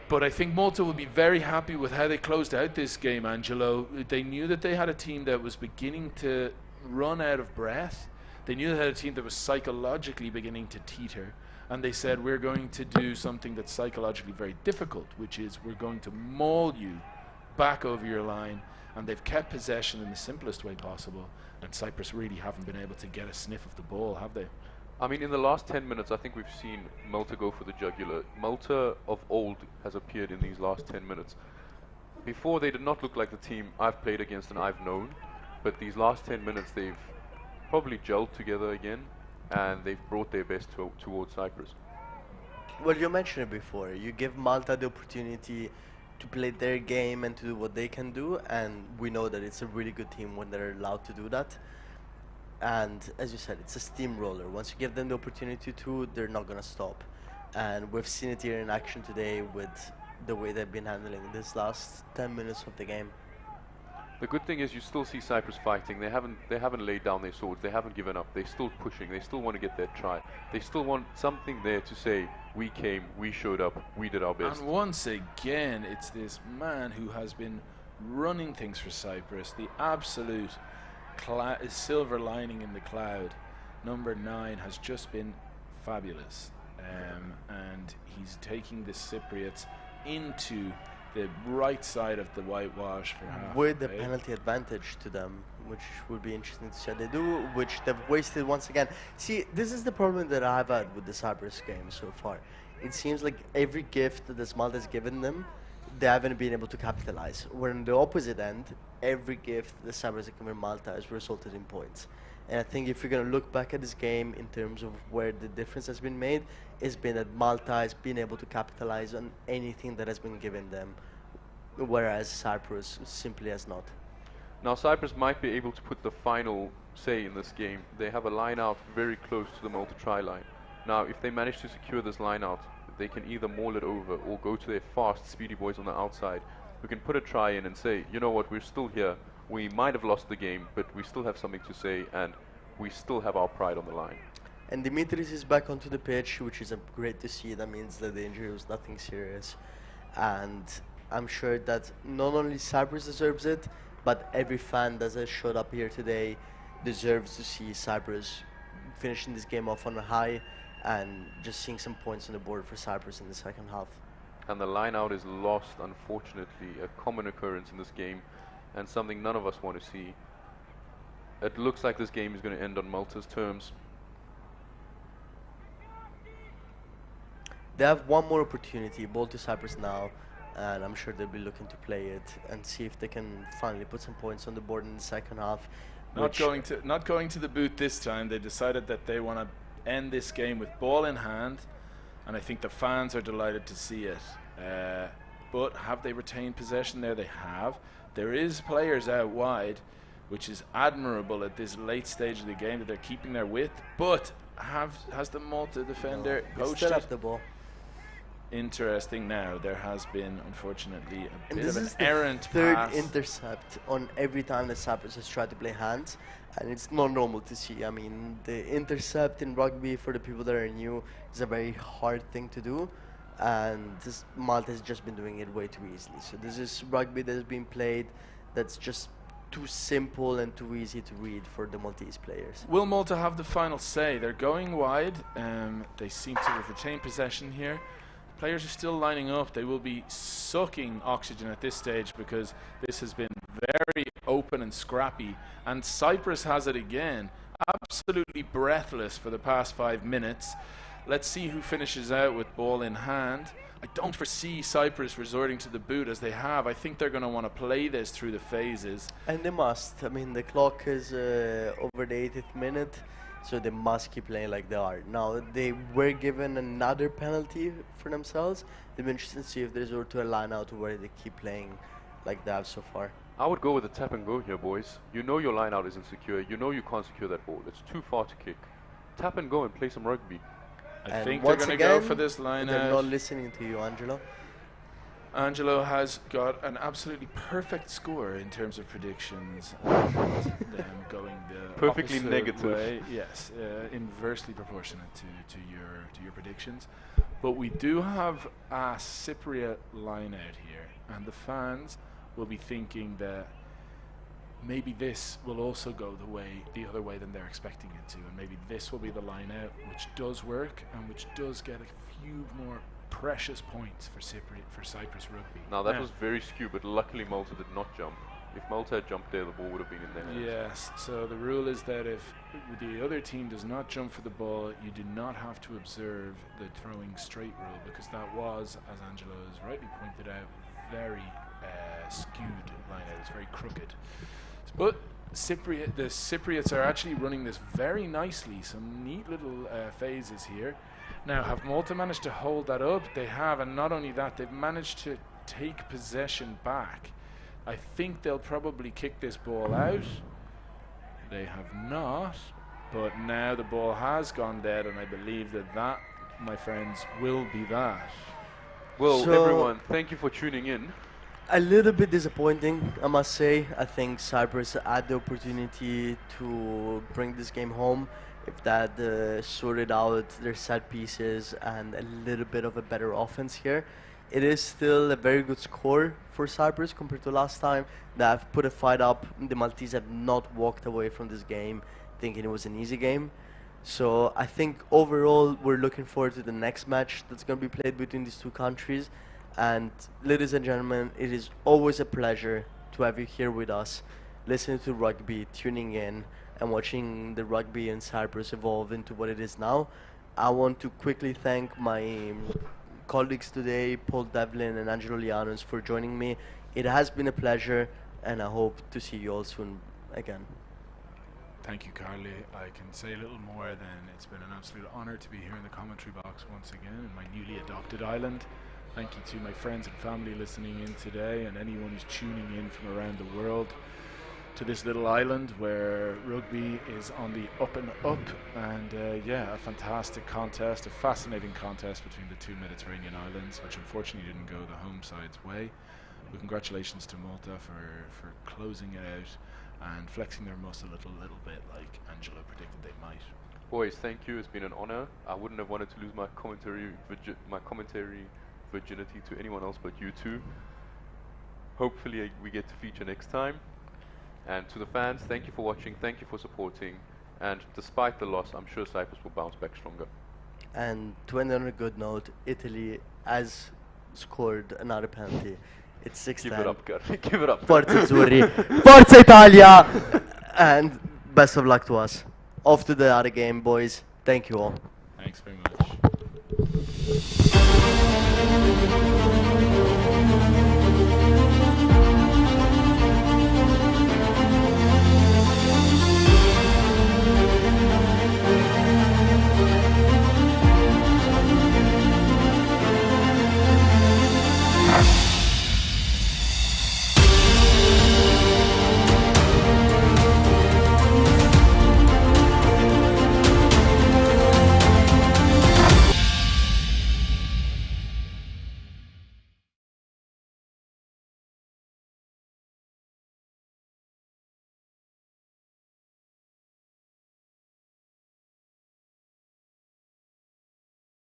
But I think Malta will be very happy with how they closed out this game, Angelo. They knew that they had a team that was beginning to run out of breath. They knew they had a team that was psychologically beginning to teeter. And they said, we're going to do something that's psychologically very difficult, which is we're going to maul you back over your line. And they've kept possession in the simplest way possible. And Cyprus really haven't been able to get a sniff of the ball, have they? I mean, in the last 10 minutes, I think we've seen Malta go for the jugular. Malta of old has appeared in these last 10 minutes. Before, they did not look like the team I've played against and I've known. But these last 10 minutes, they've probably gelled together again. And they've brought their best towards Cyprus. Well, you mentioned it before. You give Malta the opportunity to play their game and to do what they can do, and we know that it's a really good team when they're allowed to do that. And as you said, it's a steamroller. Once you give them the opportunity to, they're not going to stop. And we've seen it here in action today with the way they've been handling this last 10 minutes of the game. The good thing is you still see Cyprus fighting. They haven't laid down their swords. They haven't given up. They're still pushing. They still want to get their try. They still want something there to say, we came, we showed up, we did our best. And once again, it's this man who has been running things for Cyprus, the absolute silver lining in the cloud. Number 9 has just been fabulous, and he's taking the Cypriots into the right side of the whitewash for half. With the penalty advantage to them, which would be interesting to see how they do, which they've wasted once again. See, this is the problem that I've had with the Cyprus game so far. It seems like every gift that Malta has given them, they haven't been able to capitalize. Where on the opposite end, every gift the Cyprus have given Malta has resulted in points. And I think if you're going to look back at this game in terms of where the difference has been made, it's been that Malta has been able to capitalize on anything that has been given them, whereas Cyprus simply has not. Now Cyprus might be able to put the final say in this game. They have a line out very close to the Malta try line. Now if they manage to secure this line out, they can either maul it over or go to their fast, speedy boys on the outside who can put a try in and say, you know what, we're still here. We might have lost the game, but we still have something to say, and we still have our pride on the line. And Dimitris is back onto the pitch, which is great to see. That means that the injury was nothing serious. And I'm sure that not only Cyprus deserves it, but every fan that has showed up here today deserves to see Cyprus finishing this game off on a high and just seeing some points on the board for Cyprus in the second half. And the line out is lost, unfortunately, a common occurrence in this game, and something none of us want to see. It looks like this game is going to end on Malta's terms. They have one more opportunity, ball to Cyprus now, and I'm sure they'll be looking to play it and see if they can finally put some points on the board in the second half. Not going to the boot this time. They decided that they want to end this game with ball in hand, and I think the fans are delighted to see it. But have they retained possession there? They have. There is players out wide, which is admirable at this late stage of the game that they're keeping their width. But has the Malta defender poached still it? have the ball. Interesting. Now there has been, unfortunately, a And bit this of is an the errant third pass. intercept on every time that Cyprus has tried to play hands, and it's not normal to see. I mean, the intercept in rugby, for the people that are new, is a very hard thing to do, and Malta has just been doing it way too easily. So this is rugby that is being played that's just too simple and too easy to read for the Maltese players. Will Malta have the final say? They're going wide. They seem to have retained possession here. Players are still lining up. They will be sucking oxygen at this stage because this has been very open and scrappy. And Cyprus has it again. Absolutely breathless for the past 5 minutes. Let's see who finishes out with ball in hand. I don't foresee Cyprus resorting to the boot as they have. I think they're going to want to play this through the phases. And they must. I mean, the clock is over the 80th minute, so they must keep playing like they are. Now, they were given another penalty for themselves. They'll be interested to see if they resort to a line out where they keep playing like they have so far. I would go with a tap and go here, boys. You know your line out isn't secure. You know you can't secure that ball. It's too far to kick. Tap and go and play some rugby. I think they're going to go for this line they're out. not listening to you, Angelo. Angelo has got an absolutely perfect score in terms of predictions and them going the Perfectly opposite negative. way. Yes, inversely proportionate to your predictions. But we do have a Cypriot line out here, and the fans will be thinking that maybe this will also go the other way than they're expecting it to, and maybe this will be the line out, which does work and which does get a few more precious points for Cyprus rugby. Now that was very skewed, but luckily Malta did not jump. If Malta had jumped there, the ball would have been in their hands. Yes, so the rule is that if the other team does not jump for the ball, you do not have to observe the throwing straight rule, because that was, as Angelo has rightly pointed out, very skewed line out. It's very crooked. But the Cypriots are actually running this very nicely. Some neat little phases here. Now, have Malta managed to hold that up? They have, and not only that, they've managed to take possession back. I think they'll probably kick this ball out. They have not, but now the ball has gone dead, and I believe that, my friends, will be that. Well, So everyone, thank you for tuning in. A little bit disappointing, I must say. I think Cyprus had the opportunity to bring this game home if they had sorted out their set pieces and a little bit of a better offense here. It is still a very good score for Cyprus compared to last time. They have put a fight up. The Maltese have not walked away from this game thinking it was an easy game. So I think overall we're looking forward to the next match that's going to be played between these two countries. And ladies and gentlemen, it is always a pleasure to have you here with us, listening to rugby, tuning in, and watching the rugby in Cyprus evolve into what it is now. I want to quickly thank my colleagues today, Paul Devlin and Angelo Lianos, for joining me. It has been a pleasure, and I hope to see you all soon again. Thank you, Carly. I can say a little more than it's been an absolute honour to be here in the commentary box once again in my newly adopted island. Thank you to my friends and family listening in today, and anyone who's tuning in from around the world to this little island where rugby is on the up and up. And yeah, a fantastic contest, a fascinating contest between the two Mediterranean islands, which unfortunately didn't go the home side's way. But congratulations to Malta for closing it out and flexing their muscle a little bit like Angelo predicted they might. Boys, thank you. It's been an honor. I wouldn't have wanted to lose my commentary virginity to anyone else but you two. Hopefully we get to feature next time. And to the fans, thank you for watching, thank you for supporting, and despite the loss, I'm sure Cyprus will bounce back stronger. And to end on a good note, Italy has scored another penalty. It's 6-10. Give it up, Gary. Give it up. Forza Azzurri. Forza Italia! And best of luck to us. Off to the other game, boys. Thank you all. Thanks very much.